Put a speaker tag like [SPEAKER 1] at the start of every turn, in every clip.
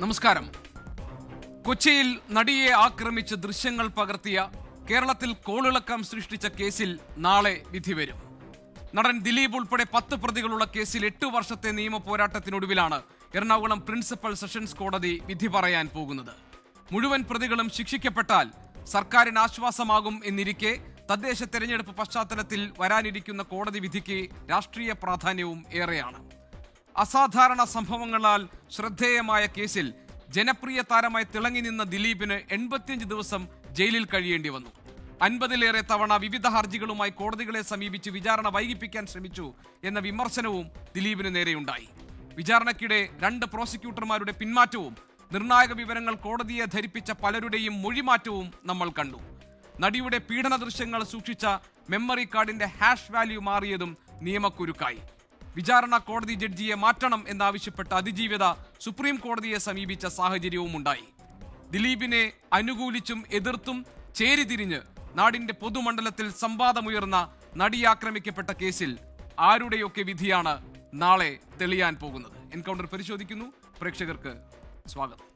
[SPEAKER 1] നമസ്കാരം. കൊച്ചിയിൽ നടിയെ ആക്രമിച്ച് ദൃശ്യങ്ങൾ പകർത്തിയ, കേരളത്തിൽ കോളിളക്കം സൃഷ്ടിച്ച കേസിൽ നാളെ വിധി വരും. നടൻ ദിലീപ് ഉൾപ്പെടെ 10 പ്രതികളുള്ള കേസിൽ 8 വർഷത്തെ നിയമ പോരാട്ടത്തിനൊടുവിലാണ് എറണാകുളം പ്രിൻസിപ്പൽ സെഷൻസ് കോടതി വിധി പറയാൻ പോകുന്നത്. മുഴുവൻ പ്രതികളും ശിക്ഷിക്കപ്പെട്ടാൽ സർക്കാരിന് ആശ്വാസമാകും എന്നിരിക്കെ തദ്ദേശ തെരഞ്ഞെടുപ്പ് പശ്ചാത്തലത്തിൽ വരാനിരിക്കുന്ന കോടതി വിധിക്ക് രാഷ്ട്രീയ പ്രാധാന്യവും ഏറെയാണ്. അസാധാരണ സംഭവങ്ങളാൽ ശ്രദ്ധേയമായ കേസിൽ ജനപ്രിയ താരമായി തിളങ്ങി നിന്ന ദിലീപിന് 85 ദിവസം ജയിലിൽ കഴിയേണ്ടി വന്നു. 50-ലേറെ തവണ വിവിധ ഹർജികളുമായി കോടതികളെ സമീപിച്ച് വിചാരണ വൈകിപ്പിക്കാൻ ശ്രമിച്ചു എന്ന വിമർശനവും ദിലീപിന് നേരെയുണ്ടായി. വിചാരണയ്ക്കിടെ 2 പ്രോസിക്യൂട്ടർമാരുടെ പിന്മാറ്റവും നിർണായക വിവരങ്ങൾ കോടതിയെ ധരിപ്പിച്ച പലരുടെയും മൊഴിമാറ്റവും നമ്മൾ കണ്ടു. നടിയുടെ പീഡന ദൃശ്യങ്ങൾ സൂക്ഷിച്ച മെമ്മറി കാർഡിന്റെ ഹാഷ് വാല്യൂ മാറിയതും നിയമക്കുരുക്കായി. വിചാരണ കോടതി ജഡ്ജിയെ മാറ്റണം എന്നാവശ്യപ്പെട്ട് അതിജീവിത സുപ്രീം കോടതിയെ സമീപിച്ച സാഹചര്യവും ഉണ്ടായി. ദിലീപിനെ അനുകൂലിച്ചും എതിർത്തും ചേരിതിരിഞ്ഞ് നാടിന്റെ പൊതുമണ്ഡലത്തിൽ സംവാദമുയർന്ന നടിയാക്രമിക്കപ്പെട്ട കേസിൽ ആരുടെയൊക്കെ വിധിയാണ് നാളെ തെളിയാൻ പോകുന്നത്? എൻകൗണ്ടർ പരിശോധിക്കുന്നു. പ്രേക്ഷകർക്ക് സ്വാഗതം.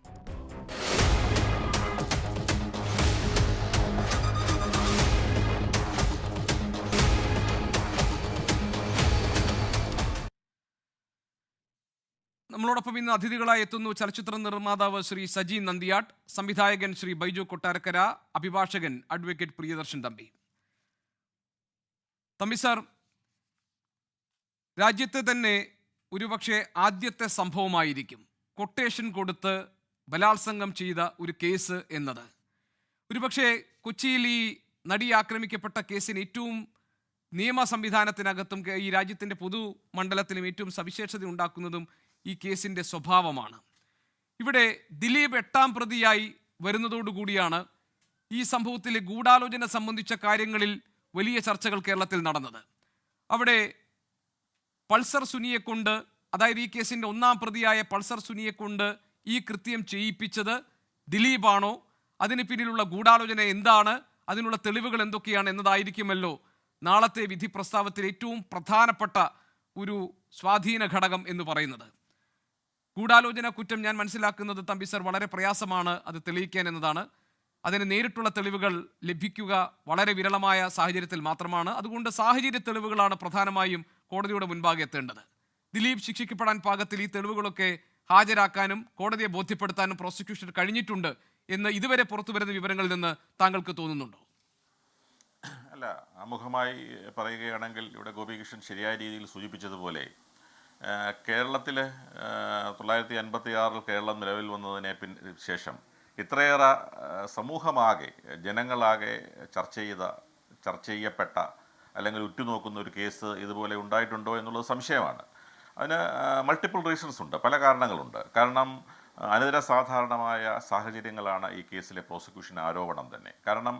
[SPEAKER 1] നമ്മളോടൊപ്പം ഇന്ന് അതിഥികളായി എത്തുന്നു ചലച്ചിത്ര നിർമ്മാതാവ് ശ്രീ സജി നന്ദിയാട്ട്, സംവിധായകൻ ശ്രീ ബൈജു കൊട്ടാരക്കര, അഭിഭാഷകൻ അഡ്വക്കേറ്റ് പ്രിയദർശൻ തമ്പി. തമ്പി സാർ, രാജ്യത്തെ തന്നെ ഒരുപക്ഷെ ആദ്യത്തെ സംഭവമായിരിക്കും കൊട്ടേഷൻ കൊടുത്ത് ബലാത്സംഗം ചെയ്ത ഒരു കേസ് എന്നത്. ഒരുപക്ഷെ കൊച്ചിയിൽ ഈ നടി ആക്രമിക്കപ്പെട്ട കേസിന് ഏറ്റവും നിയമ സംവിധാനത്തിനകത്തും ഈ രാജ്യത്തിൻ്റെ പൊതുമണ്ഡലത്തിലും ഏറ്റവും സവിശേഷത ഉണ്ടാക്കുന്നതും ഈ കേസിൻ്റെ സ്വഭാവമാണ്. ഇവിടെ ദിലീപ് 8ാം പ്രതിയായി വരുന്നതോടുകൂടിയാണ് ഈ സംഭവത്തിലെ ഗൂഢാലോചന സംബന്ധിച്ച കാര്യങ്ങളിൽ വലിയ ചർച്ചകൾ കേരളത്തിൽ നടന്നത്. അവിടെ പൾസർ സുനിയെ കൊണ്ട്, അതായത് ഈ കേസിൻ്റെ 1ാം പ്രതിയായ പൾസർ സുനിയെ കൊണ്ട് ഈ കൃത്യം ചെയ്യിപ്പിച്ചത് ദിലീപാണോ? അതിന് പിന്നിലുള്ള ഗൂഢാലോചന എന്താണ്? അതിനുള്ള തെളിവുകൾ എന്തൊക്കെയാണ് എന്നതായിരിക്കുമല്ലോ നാളത്തെ വിധി പ്രസ്താവത്തിൽ ഏറ്റവും പ്രധാനപ്പെട്ട ഒരു സ്വാധീന ഘടകം എന്ന് പറയുന്നത്. ഗൂഢാലോചന കുറ്റം ഞാൻ മനസ്സിലാക്കുന്നത് തമ്പി സർ വളരെ പ്രയാസമാണ് അത് തെളിയിക്കാൻ എന്നതാണ്. അതിന് നേരിട്ടുള്ള തെളിവുകൾ ലഭിക്കുക വളരെ വിരളമായ സാഹചര്യത്തിൽ മാത്രമാണ്. അതുകൊണ്ട് സാഹചര്യ തെളിവുകളാണ് പ്രധാനമായും കോടതിയുടെ മുൻപാകെ എത്തേണ്ടത്. ദിലീപ് ശിക്ഷിക്കപ്പെടാൻ പാകത്തിൽ ഈ തെളിവുകളൊക്കെ ഹാജരാക്കാനും കോടതിയെ ബോധ്യപ്പെടുത്താനും പ്രോസിക്യൂഷൻ കഴിഞ്ഞിട്ടുണ്ട് എന്ന് ഇതുവരെ പുറത്തു വരുന്ന വിവരങ്ങളിൽ നിന്ന് താങ്കൾക്ക് തോന്നുന്നുണ്ടോ?
[SPEAKER 2] അല്ല, ആമുഖമായി പറയുകയാണെങ്കിൽ ഇവിടെ ഗോപികൃഷ്ണൻ ശരിയായ രീതിയിൽ സൂചിപ്പിച്ചതുപോലെ കേരളത്തിൽ 1956 കേരളം നിലവിൽ വന്നതിനെ ശേഷം ഇത്രയേറെ സമൂഹമാകെ, ജനങ്ങളാകെ ചർച്ച ചെയ്യപ്പെട്ട അല്ലെങ്കിൽ ഉറ്റുനോക്കുന്ന ഒരു കേസ് ഇതുപോലെ ഉണ്ടായിട്ടുണ്ടോ എന്നുള്ളത് സംശയമാണ്. അതിന് മൾട്ടിപ്പിൾ റീസൺസ് ഉണ്ട്, പല കാരണങ്ങളുണ്ട്. കാരണം അനിതര സാധാരണമായ സാഹചര്യങ്ങളാണ് ഈ കേസിലെ പ്രോസിക്യൂഷൻ ആരോപണം തന്നെ. കാരണം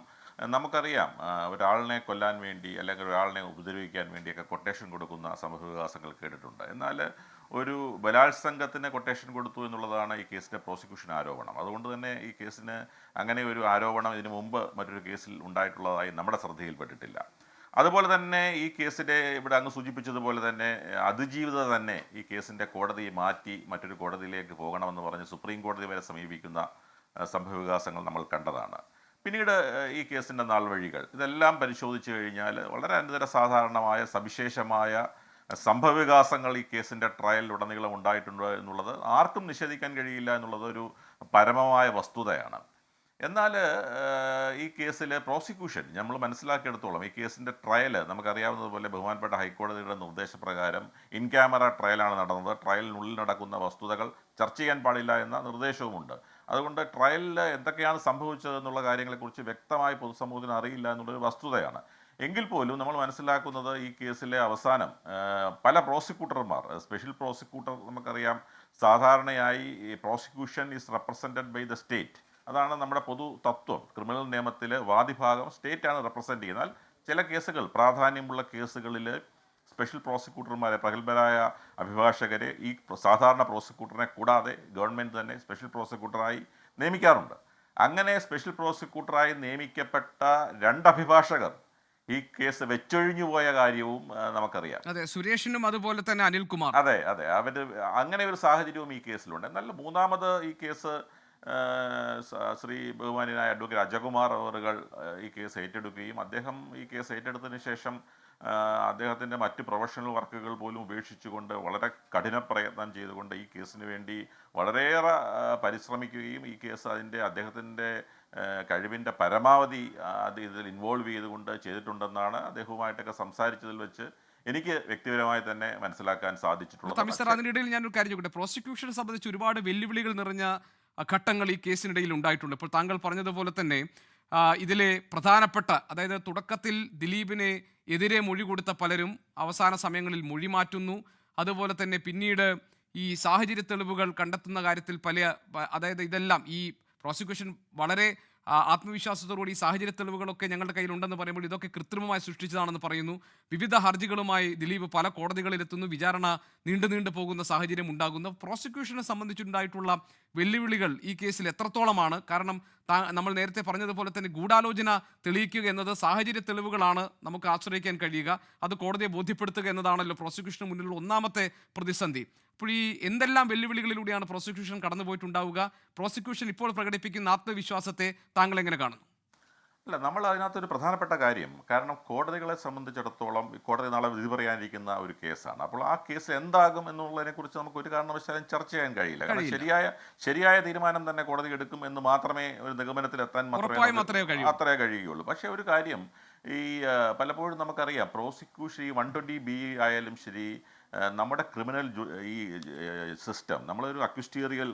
[SPEAKER 2] നമുക്കറിയാം, ഒരാളിനെ കൊല്ലാൻ വേണ്ടി അല്ലെങ്കിൽ ഒരാളിനെ ഉപദ്രവിക്കാൻ വേണ്ടിയൊക്കെ കൊട്ടേഷൻ കൊടുക്കുന്ന സംഭവവികാസങ്ങൾ കേട്ടിട്ടുണ്ട്. എന്നാൽ ഒരു ബലാത്സംഗത്തിന് കൊട്ടേഷൻ കൊടുത്തു എന്നുള്ളതാണ് ഈ കേസിൻ്റെ പ്രോസിക്യൂഷൻ ആരോപണം. അതുകൊണ്ട് തന്നെ ഈ കേസിന് അങ്ങനെ ഒരു ആരോപണം ഇതിനു മുമ്പ് മറ്റൊരു കേസിൽ ഉണ്ടായിട്ടുള്ളതായി നമ്മുടെ ശ്രദ്ധയിൽപ്പെട്ടിട്ടില്ല. അതുപോലെ തന്നെ ഈ കേസിൻ്റെ ഇവിടെ അങ്ങ് സൂചിപ്പിച്ചതുപോലെ തന്നെ അതിജീവിത തന്നെ ഈ കേസിൻ്റെ കോടതി മാറ്റി മറ്റൊരു കോടതിയിലേക്ക് പോകണമെന്ന് പറഞ്ഞ് സുപ്രീം കോടതി വരെ സമീപിക്കുന്ന സംഭവവികാസങ്ങൾ നമ്മൾ കണ്ടതാണ്. പിന്നീട് ഈ കേസിൻ്റെ നാൾവഴികൾ ഇതെല്ലാം പരിശോധിച്ച് കഴിഞ്ഞാൽ വളരെ അനിതര സാധാരണമായ സവിശേഷമായ സംഭവവികാസങ്ങൾ ഈ കേസിൻ്റെ ട്രയലിലുടനീളം ഉണ്ടായിട്ടുണ്ട് എന്നുള്ളത് ആർക്കും നിഷേധിക്കാൻ കഴിയില്ല എന്നുള്ളത് ഒരു പരമമായ വസ്തുതയാണ്. എന്നാൽ ഈ കേസിലെ പ്രോസിക്യൂഷൻ നമ്മൾ മനസ്സിലാക്കിയെടുത്തോളം ഈ കേസിൻ്റെ ട്രയൽ നമുക്കറിയാവുന്നതുപോലെ ബഹുമാനപ്പെട്ട ഹൈക്കോടതിയുടെ നിർദ്ദേശപ്രകാരം ഇൻ ക്യാമറ ട്രയലാണ് നടന്നത്. ട്രയലിനുള്ളിൽ നടക്കുന്ന വസ്തുതകൾ ചർച്ച ചെയ്യാൻ പാടില്ല എന്ന നിർദ്ദേശവുമുണ്ട്. അതുകൊണ്ട് ട്രയലിൽ എന്തൊക്കെയാണ് സംഭവിച്ചതെന്നുള്ള കാര്യങ്ങളെക്കുറിച്ച് വ്യക്തമായി പൊതുസമൂഹത്തിന് അറിയില്ല എന്നുള്ളൊരു വസ്തുതയാണ്. എങ്കിൽ പോലും നമ്മൾ മനസ്സിലാക്കുന്നത് ഈ കേസിലെ അവസാനം പല പ്രോസിക്യൂട്ടർമാർ, സ്പെഷ്യൽ പ്രോസിക്യൂട്ടർ നമുക്കറിയാം, സാധാരണയായി prosecution is represented by the state. അതാണ് നമ്മുടെ പൊതു തത്വം. ക്രിമിനൽ നിയമത്തിൽ വാദിഭാഗം സ്റ്റേറ്റാണ് റെപ്രസെൻറ്റ് ചെയ്യുന്നത്. ചില കേസുകൾ, പ്രാധാന്യമുള്ള കേസുകളിൽ സ്പെഷ്യൽ പ്രോസിക്യൂട്ടർമാരെ, പ്രഗത്ഭരായ അഭിഭാഷകരെ ഈ സാധാരണ പ്രോസിക്യൂട്ടറിനെ കൂടാതെ ഗവൺമെൻറ് തന്നെ സ്പെഷ്യൽ പ്രോസിക്യൂട്ടറായി നിയമിക്കാറുണ്ട്. അങ്ങനെ സ്പെഷ്യൽ പ്രോസിക്യൂട്ടറായി നിയമിക്കപ്പെട്ട 2 അഭിഭാഷകർ ഈ കേസ് വെച്ചൊഴിഞ്ഞു പോയ കാര്യവും നമുക്കറിയാം.
[SPEAKER 1] അതെ, സുരേഷിനും അതുപോലെ തന്നെ അനിൽകുമാർ.
[SPEAKER 2] അതെ അതെ, അവർ അങ്ങനെ ഒരു സാഹചര്യവും ഈ കേസിലുണ്ട്. എന്നാൽ മൂന്നാമത് ഈ കേസ് ശ്രീ ബഹുമാന്യനായ അഡ്വക്കേറ്റ് അജകുമാർ അവറുകൾ ഈ കേസ് ഏറ്റെടുക്കുകയും അദ്ദേഹം ഈ കേസ് ഏറ്റെടുത്തതിന് ശേഷം അദ്ദേഹത്തിൻ്റെ മറ്റ് പ്രൊഫഷണൽ വർക്കുകൾ പോലും ഉപേക്ഷിച്ചുകൊണ്ട് വളരെ കഠിന പ്രയത്നം ചെയ്തുകൊണ്ട് ഈ കേസിന് വേണ്ടി വളരെയേറെ പരിശ്രമിക്കുകയും ഈ കേസ് അദ്ദേഹത്തിൻ്റെ കഴിവിൻ്റെ പരമാവധി ഇതിൽ ഇൻവോൾവ് ചെയ്തുകൊണ്ട് ചെയ്തിട്ടുണ്ടെന്നാണ് അദ്ദേഹവുമായിട്ടൊക്കെ സംസാരിച്ചതിൽ വെച്ച് എനിക്ക് വ്യക്തിപരമായി തന്നെ മനസ്സിലാക്കാൻ സാധിച്ചിട്ടുള്ളത്.
[SPEAKER 1] അതിനിടയിൽ ഞാനൊരു കാര്യം ചോദിക്കട്ടെ, പ്രോസിക്യൂഷനെ സംബന്ധിച്ച് ഒരുപാട് വെല്ലുവിളികൾ നിറഞ്ഞ ഘട്ടങ്ങൾ ഈ കേസിനിടയിൽ ഉണ്ടായിട്ടുണ്ട്. ഇപ്പോൾ താങ്കൾ പറഞ്ഞതുപോലെ തന്നെ ഇതിലെ പ്രധാനപ്പെട്ട, അതായത് തുടക്കത്തിൽ ദിലീപിനെ എതിരെ മൊഴി കൊടുത്ത പലരും അവസാന സമയങ്ങളിൽ മൊഴി മാറ്റുന്നു. അതുപോലെ തന്നെ പിന്നീട് ഈ സാഹചര്യ തെളിവുകൾ കണ്ടെത്തുന്ന കാര്യത്തിൽ അതായത് ഇതെല്ലാം ഈ പ്രോസിക്യൂഷൻ വളരെ ആത്മവിശ്വാസത്തോടുകൂടി ഈ സാഹചര്യ തെളിവുകളൊക്കെ ഞങ്ങളുടെ കയ്യിലുണ്ടെന്ന് പറയുമ്പോൾ ഇതൊക്കെ കൃത്രിമമായി സൃഷ്ടിച്ചതാണെന്ന് പറയുന്നു. വിവിധ ഹർജികളുമായി ദിലീപ് പല കോടതികളിലെത്തുന്നു. വിചാരണ നീണ്ടു പോകുന്ന സാഹചര്യം ഉണ്ടാകുന്നു. പ്രോസിക്യൂഷനെ സംബന്ധിച്ചുണ്ടായിട്ടുള്ള വെല്ലുവിളികൾ ഈ കേസിൽ എത്രത്തോളമാണ്? കാരണം നമ്മൾ നേരത്തെ പറഞ്ഞതുപോലെ തന്നെ ഗൂഢാലോചന തെളിയിക്കുക എന്നത് സാഹചര്യ തെളിവുകളാണ് നമുക്ക് ആശ്രയിക്കാൻ കഴിയുക. അത് കോടതിയെ ബോധ്യപ്പെടുത്തുക എന്നതാണല്ലോ പ്രോസിക്യൂഷന് മുന്നിലുള്ള ഒന്നാമത്തെ പ്രതിസന്ധി. അപ്പോൾ ഈ എന്തെല്ലാം വെല്ലുവിളികളിലൂടെയാണ് പ്രോസിക്യൂഷൻ കടന്നുപോയിട്ടുണ്ടാവുക? പ്രോസിക്യൂഷൻ ഇപ്പോൾ പ്രകടിപ്പിക്കുന്ന ആത്മവിശ്വാസത്തെ താങ്കൾ എങ്ങനെ കാണുന്നു?
[SPEAKER 2] അല്ല, നമ്മൾ അതിനകത്തൊരു പ്രധാനപ്പെട്ട കാര്യം, കാരണം കോടതികളെ സംബന്ധിച്ചിടത്തോളം കോടതി നാളെ വിധി പറയാനിരിക്കുന്ന ഒരു കേസാണ്. അപ്പോൾ ആ കേസ് എന്താകും എന്നുള്ളതിനെക്കുറിച്ച് നമുക്ക് ഒരു കാരണവശാലും ചർച്ച ചെയ്യാൻ കഴിയില്ല. കാരണം ശരിയായ തീരുമാനം തന്നെ കോടതി എടുക്കും എന്ന് മാത്രമേ ഒരു നിഗമനത്തിലെത്താൻ അത്രേ കഴിയുകയുള്ളൂ. പക്ഷേ ഒരു കാര്യം, ഈ പലപ്പോഴും നമുക്കറിയാം പ്രോസിക്യൂഷൻ ഈ 120B ആയാലും ശരി, നമ്മുടെ ക്രിമിനൽ ഈ സിസ്റ്റം, നമ്മളൊരു അക്യൂസ്റ്റീരിയൽ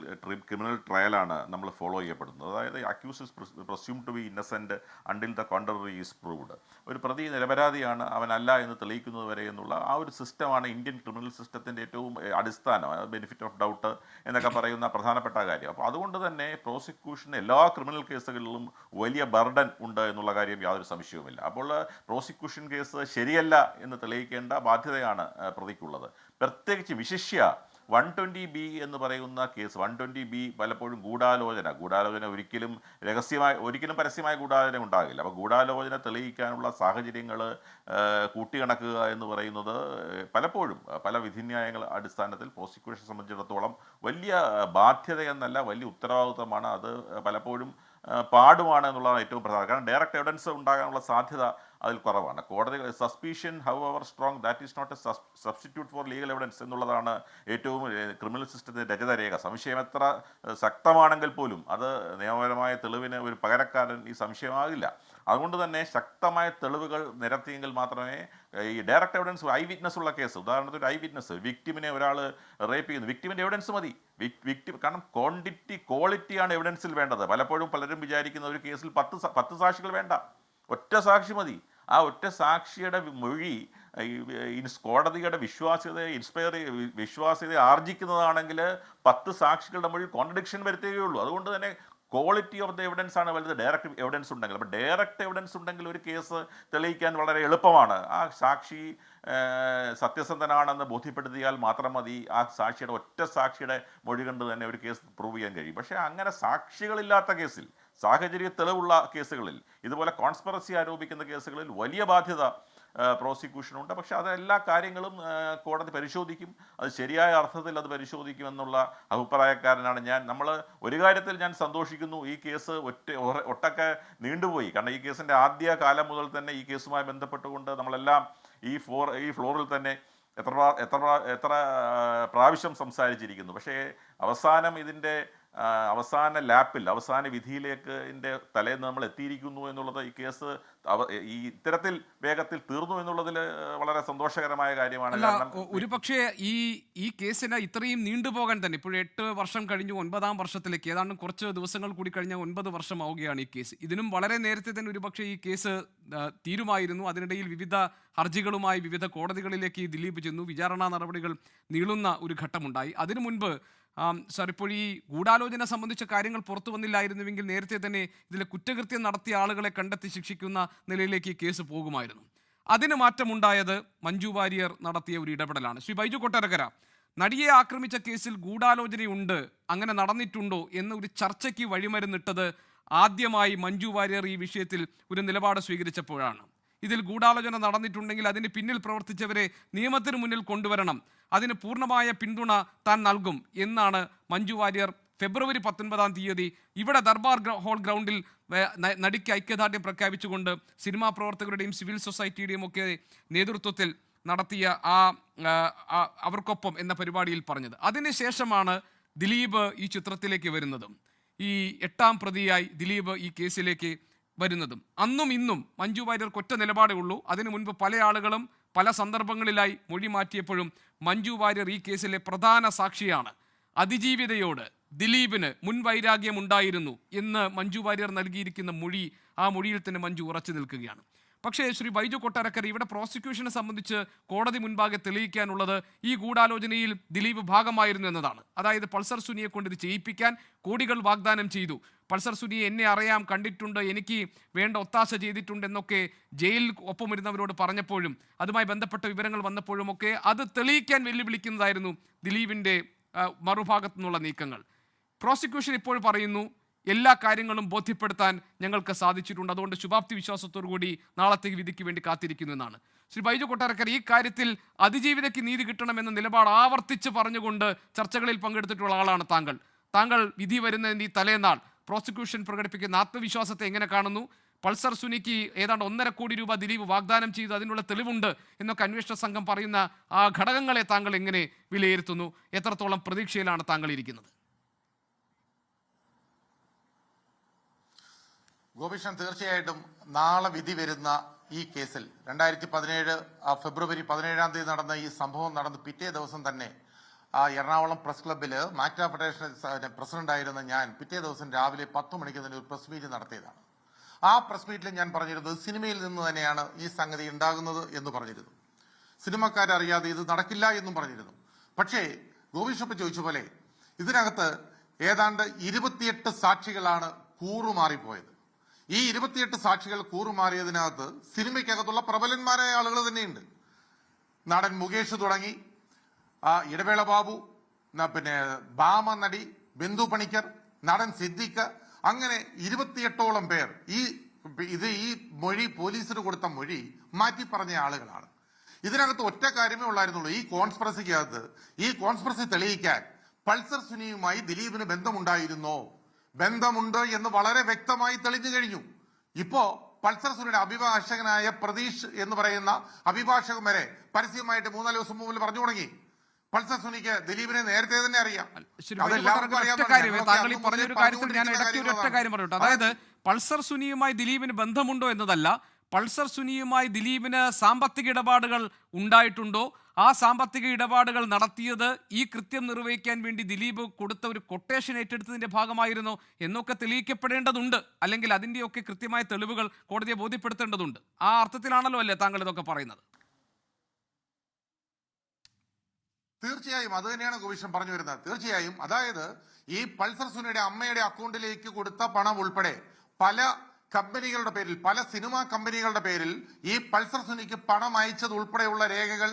[SPEAKER 2] ക്രിമിനൽ ട്രയലാണ് നമ്മൾ ഫോളോ ചെയ്യപ്പെടുന്നത്. അതായത് accuse is presume to be innocent until the contrary is proved. ഒരു പ്രതി നിരപരാധിയാണ് അവനല്ല എന്ന് തെളിയിക്കുന്നത് വരെ എന്നുള്ള ആ ഒരു സിസ്റ്റമാണ് ഇന്ത്യൻ ക്രിമിനൽ സിസ്റ്റത്തിൻ്റെ ഏറ്റവും അടിസ്ഥാനം, ബെനിഫിറ്റ് ഓഫ് ഡൗട്ട് എന്നൊക്കെ പറയുന്ന പ്രധാനപ്പെട്ട കാര്യം. അപ്പോൾ അതുകൊണ്ട് തന്നെ പ്രോസിക്യൂഷന് എല്ലാ ക്രിമിനൽ കേസുകളിലും വലിയ ബർഡൻ ഉണ്ട് എന്നുള്ള കാര്യം യാതൊരു സംശയവുമില്ല. അപ്പോൾ പ്രോസിക്യൂഷൻ കേസ് ശരിയല്ല എന്ന് തെളിയിക്കേണ്ട ബാധ്യതയാണ് പ്രതിക്കുള്ളത്. പ്രത്യേകിച്ച് വിശിഷ്യ 120B എന്ന് പറയുന്ന കേസ്. 120B പലപ്പോഴും ഗൂഢാലോചന ഒരിക്കലും പരസ്യമായ ഗൂഢാലോചന ഉണ്ടാകില്ല. അപ്പോൾ ഗൂഢാലോചന തെളിയിക്കാനുള്ള സാഹചര്യങ്ങൾ കൂട്ടിയിണക്കുക എന്ന് പറയുന്നത് പലപ്പോഴും പല വിധിന്യായങ്ങൾ അടിസ്ഥാനത്തിൽ പ്രോസിക്യൂഷനെ സംബന്ധിച്ചിടത്തോളം വലിയ ബാധ്യത എന്നല്ല, വലിയ ഉത്തരവാദിത്വമാണ്. അത് പലപ്പോഴും പാടുമാണ് എന്നുള്ളതാണ് ഏറ്റവും പ്രധാനം. കാരണം ഡയറക്റ്റ് എവിഡൻസ് ഉണ്ടാകാനുള്ള സാധ്യത അതിൽ കുറവാണ്. കോടതി suspicion however strong that is not a substitute for legal evidence എന്നുള്ളതാണ് ഏറ്റവും ക്രിമിനൽ സിസ്റ്റത്തിൻ്റെ രജതരേഖ. സംശയം എത്ര ശക്തമാണെങ്കിൽ പോലും അത് നിയമപരമായ തെളിവിന് ഒരു പകരക്കാരൻ ഈ സംശയമാകില്ല. അതുകൊണ്ട് തന്നെ ശക്തമായ തെളിവുകൾ നിരത്തിയെങ്കിൽ മാത്രമേ ഈ ഡയറക്റ്റ് എവിഡൻസ്, ഐ വിറ്റ്നസ് ഉള്ള കേസ്, ഉദാഹരണത്തിന് ഒരു ഐ വിറ്റ്നസ്, വിക്ടിമിനെ ഒരാൾ റേപ്പ് ചെയ്യുന്നു, വിക്ടിമിൻ്റെ എവിഡൻസ് മതി. കാരണം ക്വാളിറ്റിയാണ് എവിഡൻസിൽ വേണ്ടത്. പലപ്പോഴും പലരും വിചാരിക്കുന്ന ഒരു കേസിൽ 10 സാക്ഷികൾ വേണ്ട, ഒറ്റ സാക്ഷി മതി. ആ ഒറ്റ സാക്ഷിയുടെ മൊഴി കോടതിയുടെ വിശ്വാസ്യതയെ ആർജിക്കുന്നതാണെങ്കിൽ 10 സാക്ഷികളുടെ മൊഴി കോൺട്രഡിക്ഷൻ വരുത്തുകയുള്ളൂ. അതുകൊണ്ട് തന്നെ ക്വാളിറ്റി ഓഫ് ദ എവിഡൻസ് ആണ് വലുത്, ഡയറക്റ്റ് എവിഡൻസ് ഉണ്ടെങ്കിൽ. അപ്പോൾ ഡയറക്റ്റ് എവിഡൻസ് ഉണ്ടെങ്കിൽ ഒരു കേസ് തെളിയിക്കാൻ വളരെ എളുപ്പമാണ്. ആ സാക്ഷി സത്യസന്ധനാണെന്ന് ബോധ്യപ്പെടുത്തിയാൽ മാത്രം മതി. ആ ഒറ്റ സാക്ഷിയുടെ മൊഴി കൊണ്ട് തന്നെ ഒരു കേസ് പ്രൂവ് ചെയ്യാൻ കഴിയും. പക്ഷേ അങ്ങനെ സാക്ഷികളില്ലാത്ത കേസിൽ, സാഹചര്യ തെളിവുള്ള കേസുകളിൽ, ഇതുപോലെ കോൺസ്പിറസി ആരോപിക്കുന്ന കേസുകളിൽ വലിയ ബാധ്യത പ്രോസിക്യൂഷനുണ്ട്. പക്ഷേ അതെല്ലാ കാര്യങ്ങളും കോടതി പരിശോധിക്കും, അത് ശരിയായ അർത്ഥത്തിൽ അത് പരിശോധിക്കുമെന്നുള്ള അഭിപ്രായക്കാരനാണ് ഞാൻ. ഒരു കാര്യത്തിൽ ഞാൻ സന്തോഷിക്കുന്നു, ഈ കേസ് ഒട്ടൊക്കെ നീണ്ടുപോയി. കാരണം ഈ കേസിൻ്റെ ആദ്യ കാലം മുതൽ തന്നെ ഈ കേസുമായി ബന്ധപ്പെട്ടുകൊണ്ട് നമ്മളെല്ലാം ഈ ഫ്ലോറിൽ തന്നെ എത്ര പ്രാവശ്യം സംസാരിച്ചിരിക്കുന്നു. പക്ഷേ അവസാനം ഇതിൻ്റെ അവസാന ലാപ്പിൽ, അവസാന വിധിയിലേക്ക് തലേന്ന് നമ്മൾ എത്തിയിരിക്കുന്നു എന്നുള്ളത്, ഈ കേസ് ഈ ഇത്തരത്തിൽ വേഗത്തിൽ തീർന്നു എന്നുള്ളതിൽ വളരെ സന്തോഷകരമായ കാര്യമാണ്. കാരണം
[SPEAKER 1] ഒരു പക്ഷേ ഈ കേസിന് ഇത്രയും നീണ്ടുപോകാൻ തന്നെ ഇപ്പോൾ 8 വർഷം കഴിഞ്ഞു, 9ാം വർഷത്തിലേക്ക്, ഏതാണ്ട് കുറച്ച് ദിവസങ്ങൾ കൂടി കഴിഞ്ഞാൽ 9 വർഷമാവുകയാണ് ഈ കേസ്. ഇതിനും വളരെ നേരത്തെ തന്നെ ഒരു പക്ഷേ ഈ കേസ് തീരുമായിരുന്നു. അതിനിടയിൽ വിവിധ ഹർജികളുമായി വിവിധ കോടതികളിലേക്ക് ദിലീപ് ചെന്നു. വിചാരണാ നടപടികൾ നീളുന്ന ഒരു ഘട്ടമുണ്ടായി. അതിനു മുൻപ് സാർ, ഇപ്പോൾ ഈ ഗൂഢാലോചന സംബന്ധിച്ച കാര്യങ്ങൾ പുറത്തു വന്നില്ലായിരുന്നുവെങ്കിൽ നേരത്തെ തന്നെ ഇതിലെ കുറ്റകൃത്യം നടത്തിയ ആളുകളെ കണ്ടെത്തി ശിക്ഷിക്കുന്ന നിലയിലേക്ക് ഈ കേസ് പോകുമായിരുന്നു. അതിന് മാറ്റമുണ്ടായത് മഞ്ജു വാര്യർ നടത്തിയ ഒരു ഇടപെടലാണ്. ശ്രീ ബൈജു കൊട്ടാരക്കര, നടിയെ ആക്രമിച്ച കേസിൽ ഗൂഢാലോചനയുണ്ട്, അങ്ങനെ നടന്നിട്ടുണ്ടോ എന്ന ഒരു ചർച്ചയ്ക്ക് വഴിമരുന്നിട്ടത് ആദ്യമായി മഞ്ജു വാര്യർ ഈ വിഷയത്തിൽ ഒരു നിലപാട് സ്വീകരിച്ചപ്പോഴാണ്. ഇതിൽ ഗൂഢാലോചന നടന്നിട്ടുണ്ടെങ്കിൽ അതിന് പിന്നിൽ പ്രവർത്തിച്ചവരെ നിയമത്തിന് മുന്നിൽ കൊണ്ടുവരണം, അതിന് പൂർണ്ണമായ പിന്തുണ താൻ നൽകും എന്നാണ് മഞ്ജു വാര്യർ ഫെബ്രുവരി 19 ഇവിടെ ദർബാർ ഹാൾ ഗ്രൗണ്ടിൽ നടിക്ക് ഐക്യദാർഢ്യം പ്രഖ്യാപിച്ചുകൊണ്ട് സിനിമാ പ്രവർത്തകരുടെയും സിവിൽ സൊസൈറ്റിയുടെയും ഒക്കെ നേതൃത്വത്തിൽ നടത്തിയ അവർക്കൊപ്പം എന്ന പരിപാടിയിൽ പറഞ്ഞത്. അതിനുശേഷമാണ് ദിലീപ് ഈ ചിത്രത്തിലേക്ക് വരുന്നതും ഈ 8ാം പ്രതിയായി ദിലീപ് ഈ കേസിലേക്ക് വരുന്നതും. അന്നും ഇന്നും മഞ്ജു വാര്യർക്ക് ഒറ്റ നിലപാടേ ഉള്ളൂ. അതിനു മുൻപ് പല ആളുകളും പല സന്ദർഭങ്ങളിലായി മൊഴി മാറ്റിയപ്പോഴും മഞ്ജു വാര്യർ ഈ കേസിലെ പ്രധാന സാക്ഷിയാണ്. അതിജീവിതയോട് ദിലീപിന് മുൻവൈരാഗ്യം ഉണ്ടായിരുന്നു എന്ന് മഞ്ജു വാര്യർ നൽകിയിരിക്കുന്ന മൊഴി, ആ മൊഴിയിൽ തന്നെ മഞ്ജു ഉറച്ചു നിൽക്കുകയാണ്. പക്ഷേ ശ്രീ ബൈജു കൊട്ടാരക്കര, ഇവിടെ പ്രോസിക്യൂഷനെ സംബന്ധിച്ച് കോടതി മുൻപാകെ തെളിയിക്കാനുള്ളത് ഈ ഗൂഢാലോചനയിൽ ദിലീപ് ഭാഗമായിരുന്നു എന്നതാണ്. അതായത് പൾസർ സുനിയെ കൊണ്ട് ഇത് ചെയ്യിപ്പിക്കാൻ കോടികൾ വാഗ്ദാനം ചെയ്തു. പൾസർ സുനിയെ എന്നെ അറിയാം, കണ്ടിട്ടുണ്ട്, എനിക്ക് വേണ്ട ഒത്താശ ചെയ്തിട്ടുണ്ട് എന്നൊക്കെ ജയിലിൽ ഒപ്പമിരുന്നവരോട് പറഞ്ഞപ്പോഴും അതുമായി ബന്ധപ്പെട്ട വിവരങ്ങൾ വന്നപ്പോഴും ഒക്കെ അത് തെളിയിക്കാൻ വെല്ലുവിളിക്കുന്നതായിരുന്നു ദിലീപിൻ്റെ മറുഭാഗത്തു നിന്നുള്ള നീക്കങ്ങൾ. പ്രോസിക്യൂഷൻ ഇപ്പോൾ പറയുന്നു എല്ലാ കാര്യങ്ങളും ബോധ്യപ്പെടുത്താൻ ഞങ്ങൾക്ക് സാധിച്ചിട്ടുണ്ട്, അതുകൊണ്ട് ശുഭാപ്തി വിശ്വാസത്തോടു കൂടി നാളത്തേക്ക് വിധിക്ക് വേണ്ടി കാത്തിരിക്കുന്നു എന്നാണ്. ശ്രീ ബൈജു കൊട്ടാരക്കര, ഈ കാര്യത്തിൽ അതിജീവിതയ്ക്ക് നീതി കിട്ടണമെന്ന നിലപാട് ആവർത്തിച്ച് പറഞ്ഞുകൊണ്ട് ചർച്ചകളിൽ പങ്കെടുത്തിട്ടുള്ള ആളാണ് താങ്കൾ. താങ്കൾ വിധി വരുന്നതിൻ്റെ ഈ തലേന്നാൾ പ്രോസിക്യൂഷൻ പ്രകടിപ്പിക്കുന്ന ആത്മവിശ്വാസത്തെ എങ്ങനെ കാണുന്നു? പൾസർ സുനിക്ക് ഏതാണ്ട് 1.5 കോടി രൂപ ദിലീപ് വാഗ്ദാനം ചെയ്തു, അതിനുള്ള തെളിവുണ്ട് എന്നൊക്കെ അന്വേഷണ സംഘം പറയുന്ന ആ ഘടകങ്ങളെ താങ്കൾ എങ്ങനെ വിലയിരുത്തുന്നു? എത്രത്തോളം പ്രതീക്ഷയിലാണ് താങ്കൾ ഇരിക്കുന്നത്?
[SPEAKER 3] ഗോപികൃഷ്ണൻ, തീർച്ചയായിട്ടും നാളെ വിധി വരുന്ന ഈ കേസിൽ 2017 ഫെബ്രുവരി 17 നടന്ന ഈ സംഭവം നടന്ന് പിറ്റേ ദിവസം തന്നെ എറണാകുളം പ്രസ് ക്ലബ്ബിൽ മാക്ട ഫെഡറേഷൻ പ്രസിഡന്റായിരുന്ന ഞാൻ പിറ്റേ ദിവസം രാവിലെ 10 മണിക്ക് തന്നെ ഒരു പ്രസ് മീറ്റ് നടത്തിയതാണ്. ആ പ്രസ് മീറ്റിൽ ഞാൻ പറഞ്ഞിരുന്നത് സിനിമയിൽ നിന്ന് തന്നെയാണ് ഈ സംഗതി ഉണ്ടാകുന്നത് എന്ന് പറഞ്ഞിരുന്നു. സിനിമക്കാരറിയാതെ ഇത് നടക്കില്ല എന്നും പറഞ്ഞിരുന്നു. പക്ഷേ ഗോപികൃഷ്ണൻ ചോദിച്ച പോലെ ഇതിനകത്ത് ഏതാണ്ട് 28 സാക്ഷികളാണ് കൂറുമാറിപ്പോയത്. ഈ 28 സാക്ഷികൾ കൂറുമാറിയതിനകത്ത് സിനിമയ്ക്കകത്തുള്ള പ്രബലന്മാരായ ആളുകൾ തന്നെയുണ്ട്. നടൻ മുകേഷ് തുടങ്ങി ഇടവേള ബാബു, പിന്നെ ഭാമ നടി ബിന്ദു പണിക്കർ, നടൻ സിദ്ദിഖ്, അങ്ങനെ 28ഓളം പേർ ഈ മൊഴി പോലീസിന് കൊടുത്ത മൊഴി മാറ്റി പറഞ്ഞ ആളുകളാണ്. ഇതിനകത്ത് ഒറ്റ കാര്യമേ ഉള്ളായിരുന്നുള്ളൂ. ഈ കോൺസ്പിറസി തെളിയിക്കാൻ പൾസർ സുനിയുമായി ദിലീപിന് ബന്ധമുണ്ട് എന്ന് വളരെ വ്യക്തമായി തെളിഞ്ഞു കഴിഞ്ഞു. ഇപ്പോ പൾസർ സുനിയുടെ അഭിഭാഷകനായ പ്രതീഷ് എന്ന് പറയുന്ന അഭിഭാഷകൻ വരെ പരസ്യമായിട്ട് 3-4 ദിവസം മുമ്പിൽ പറഞ്ഞു തുടങ്ങി പൾസർ സുനിക്ക് ദിലീപിനെ നേരത്തെ തന്നെ അറിയാം.
[SPEAKER 1] അതായത് പൾസർ സുനിയുമായി ദിലീപിന് ബന്ധമുണ്ടോ എന്നതല്ല, പൾസർ സുനിയുമായി ദിലീപിന് സാമ്പത്തിക ഇടപാടുകൾ ഉണ്ടായിട്ടുണ്ടോ, ആ സാമ്പത്തിക ഇടപാടുകൾ നടത്തിയത് ഈ കൃത്യം നിർവഹിക്കാൻ വേണ്ടി ദിലീപ് കൊടുത്ത ഒരു കൊട്ടേഷൻ ഏറ്റെടുത്തതിന്റെ ഭാഗമായിരുന്നോ എന്നൊക്കെ തെളിയിക്കപ്പെടേണ്ടതുണ്ട്. അല്ലെങ്കിൽ അതിൻ്റെയൊക്കെ കൃത്യമായ തെളിവുകൾ കോടതിയെ ബോധ്യപ്പെടുത്തേണ്ടതുണ്ട്. ആ അർത്ഥത്തിലാണല്ലോ അല്ലേ താങ്കൾ ഇതൊക്കെ പറയുന്നത്?
[SPEAKER 3] തീർച്ചയായും അത് തന്നെയാണ് ഗോപികൃഷ്ണൻ പറഞ്ഞു വരുന്നത്. തീർച്ചയായും, അതായത് ഈ പൾസർ സുനിയുടെ അമ്മയുടെ അക്കൗണ്ടിലേക്ക് കൊടുത്ത പണം ഉൾപ്പെടെ പല കമ്പനികളുടെ പേരിൽ, പല സിനിമാ കമ്പനികളുടെ പേരിൽ ഈ പൾസർ സുനിക്ക് പണം അയച്ചത് ഉൾപ്പെടെയുള്ള രേഖകൾ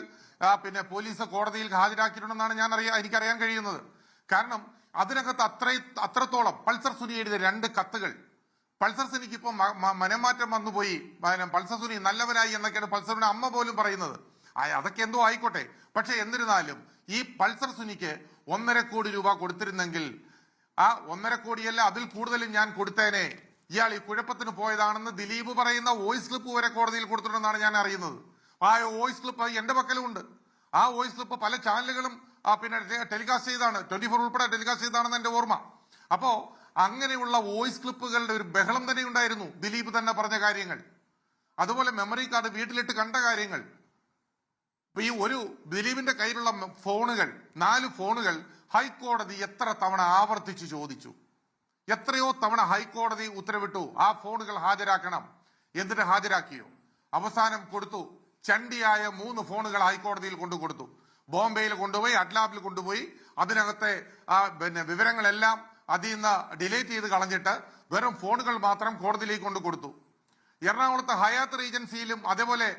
[SPEAKER 3] പിന്നെ പോലീസ് കോടതിയിൽ ഹാജരാക്കിയിട്ടുണ്ടെന്നാണ് എനിക്കറിയാൻ കഴിയുന്നത്. കാരണം അതിനകത്ത് അത്രത്തോളം പൾസർ സുനി എഴുതിയ 2 കത്തുകൾ, പൾസർ സുനിക്ക് ഇപ്പൊ മനംമാറ്റം വന്നുപോയി, പൾസർ സുനി നല്ലവനായി എന്നൊക്കെയാണ് പൾസറിന്റെ അമ്മ പോലും പറയുന്നത്. അതൊക്കെ എന്തോ ആയിക്കോട്ടെ, പക്ഷെ എന്നിരുന്നാലും ഈ പൾസർ സുനിക്ക് 1.5 കോടി രൂപ കൊടുത്തിരുന്നെങ്കിൽ ആ 1.5 കോടിയല്ല അതിൽ കൂടുതലും ഞാൻ കൊടുത്തേനെ, ഇയാൾ ഈ കുഴപ്പത്തിന് പോയതാണെന്ന് ദിലീപ് പറയുന്ന വോയിസ് ക്ലിപ്പ് വരെ കോടതിയിൽ കൊടുത്തിട്ടുണ്ടെന്നാണ് ഞാൻ അറിയുന്നത്. ആ വോയിസ് ക്ലിപ്പ് എന്റെ പക്കലും ഉണ്ട്. ആ വോയിസ് ക്ലിപ്പ് പല ചാനലുകളും പിന്നെ ടെലികാസ്റ്റ് ചെയ്താണ്, 24 ഉൾപ്പെടെ ടെലികാസ്റ്റ് ചെയ്താണെന്ന് എന്റെ ഓർമ്മ. അപ്പോ അങ്ങനെയുള്ള വോയിസ് ക്ലിപ്പുകളുടെ ഒരു ബഹളം തന്നെ ഉണ്ടായിരുന്നു. ദിലീപ് തന്നെ പറഞ്ഞ കാര്യങ്ങൾ, അതുപോലെ മെമ്മറി കാർഡ് വീട്ടിലിട്ട് കണ്ട കാര്യങ്ങൾ. ഈ ഒരു ദിലീപിന്റെ കയ്യിലുള്ള ഫോണുകൾ, 4 ഫോണുകൾ ഹൈക്കോടതി എത്ര തവണ ആവർത്തിച്ചു ചോദിച്ചു, എത്രയോ തവണ ഹൈക്കോടതി ഉത്തരവിട്ടു ആ ഫോണുകൾ ഹാജരാക്കണം. എന്നിട്ട് ഹാജരാക്കിയോ? അവസാനം കൊടുത്തു. ചണ്ടിയായ 3 ഫോണുകൾ ഹൈക്കോടതിയിൽ കൊണ്ടുകൊടുത്തു. ബോംബെയിൽ കൊണ്ടുപോയി, അഡ്ലാബിൽ കൊണ്ടുപോയി, അതിനകത്തെ പിന്നെ വിവരങ്ങളെല്ലാം അതിൽ നിന്ന് ഡിലീറ്റ് ചെയ്ത് കളഞ്ഞിട്ട് വെറും ഫോണുകൾ മാത്രം കോടതിയിലേക്ക് കൊണ്ടു കൊടുത്തു. എറണാകുളത്തെ ഹയാത്ത് റീജൻസിയിലും അതേപോലെ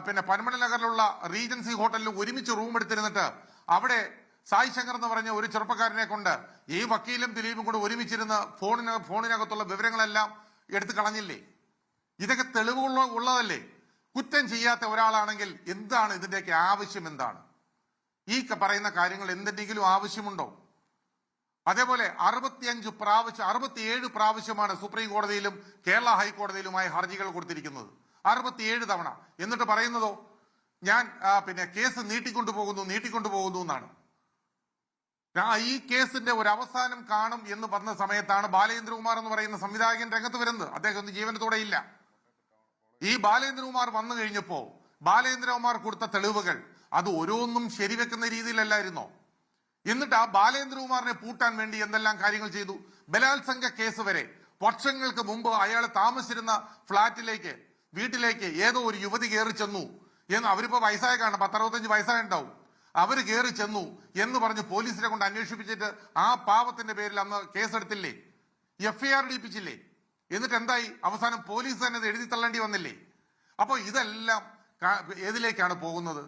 [SPEAKER 3] പിന്നെ പനമല നഗറിലുള്ള റീജൻസി ഹോട്ടലിലും ഒരുമിച്ച് റൂം എടുത്തിരുന്നിട്ട് അവിടെ സായി ശങ്കർ എന്ന് പറഞ്ഞ ഒരു ചെറുപ്പക്കാരനെ കൊണ്ട് ഈ വക്കീലും ദിലീപും കൂടെ ഒരുമിച്ചിരുന്ന് ഫോണിനകത്തുള്ള വിവരങ്ങളെല്ലാം എടുത്തു കളഞ്ഞില്ലേ? ഇതൊക്കെ തെളിവുള്ള ഉള്ളതല്ലേ? കുറ്റം ചെയ്യാത്ത ഒരാളാണെങ്കിൽ എന്താണ് ഇതിൻ്റെയൊക്കെ ആവശ്യം? എന്താണ് ഈ പറയുന്ന കാര്യങ്ങൾ എന്തെങ്കിലും ആവശ്യമുണ്ടോ? അതേപോലെ 67 പ്രാവശ്യമാണ് സുപ്രീം കോടതിയിലും കേരള ഹൈക്കോടതിയിലുമായി ഹർജികൾ കൊടുത്തിരിക്കുന്നത്. 67 തവണ. എന്നിട്ട് പറയുന്നതോ ഞാൻ കേസ് നീട്ടിക്കൊണ്ടു പോകുന്നു എന്നാണ്. ഈ കേസിന്റെ ഒരു അവസാനം കാണും എന്ന് പറഞ്ഞ സമയത്താണ് ബാലേന്ദ്രകുമാർ എന്ന് പറയുന്ന സംവിധായകൻ രംഗത്ത് വരുന്നത്. അദ്ദേഹം ഒന്നും ജീവനത്തോടെ ഇല്ല. ഈ ബാലേന്ദ്രകുമാർ വന്നു കഴിഞ്ഞപ്പോ ബാലേന്ദ്രകുമാർ കൊടുത്ത തെളിവുകൾ അത് ഓരോന്നും ശരിവെക്കുന്ന രീതിയിലല്ലായിരുന്നോ? എന്നിട്ട് ആ ബാലേന്ദ്രകുമാറിനെ പൂട്ടാൻ വേണ്ടി എന്തെല്ലാം കാര്യങ്ങൾ ചെയ്തു. ബലാത്സംഗ കേസ് വരെ വർഷങ്ങൾക്ക് മുമ്പ് അയാൾ താമസിച്ചിരുന്ന വീട്ടിലേക്ക് ഏതോ ഒരു യുവതി കയറി ചെന്നു എന്ന്. അവരിപ്പോ വയസ്സായ കാണാം, 10-65 വയസ്സായുണ്ടാവും. അവര് കയറി ചെന്നു എന്ന് പറഞ്ഞ് പോലീസിനെ കൊണ്ട് അന്വേഷിപ്പിച്ചിട്ട് ആ പാവത്തിന്റെ പേരിൽ അന്ന് കേസെടുത്തില്ലേ, FIR ഇടിപ്പിച്ചില്ലേ? എന്നിട്ട് എന്തായി? അവസാനം പോലീസ് തന്നെ എഴുതി തള്ളേണ്ടി വന്നില്ലേ? അപ്പൊ ഇതെല്ലാം ഏതിലേക്കാണ് പോകുന്നത്?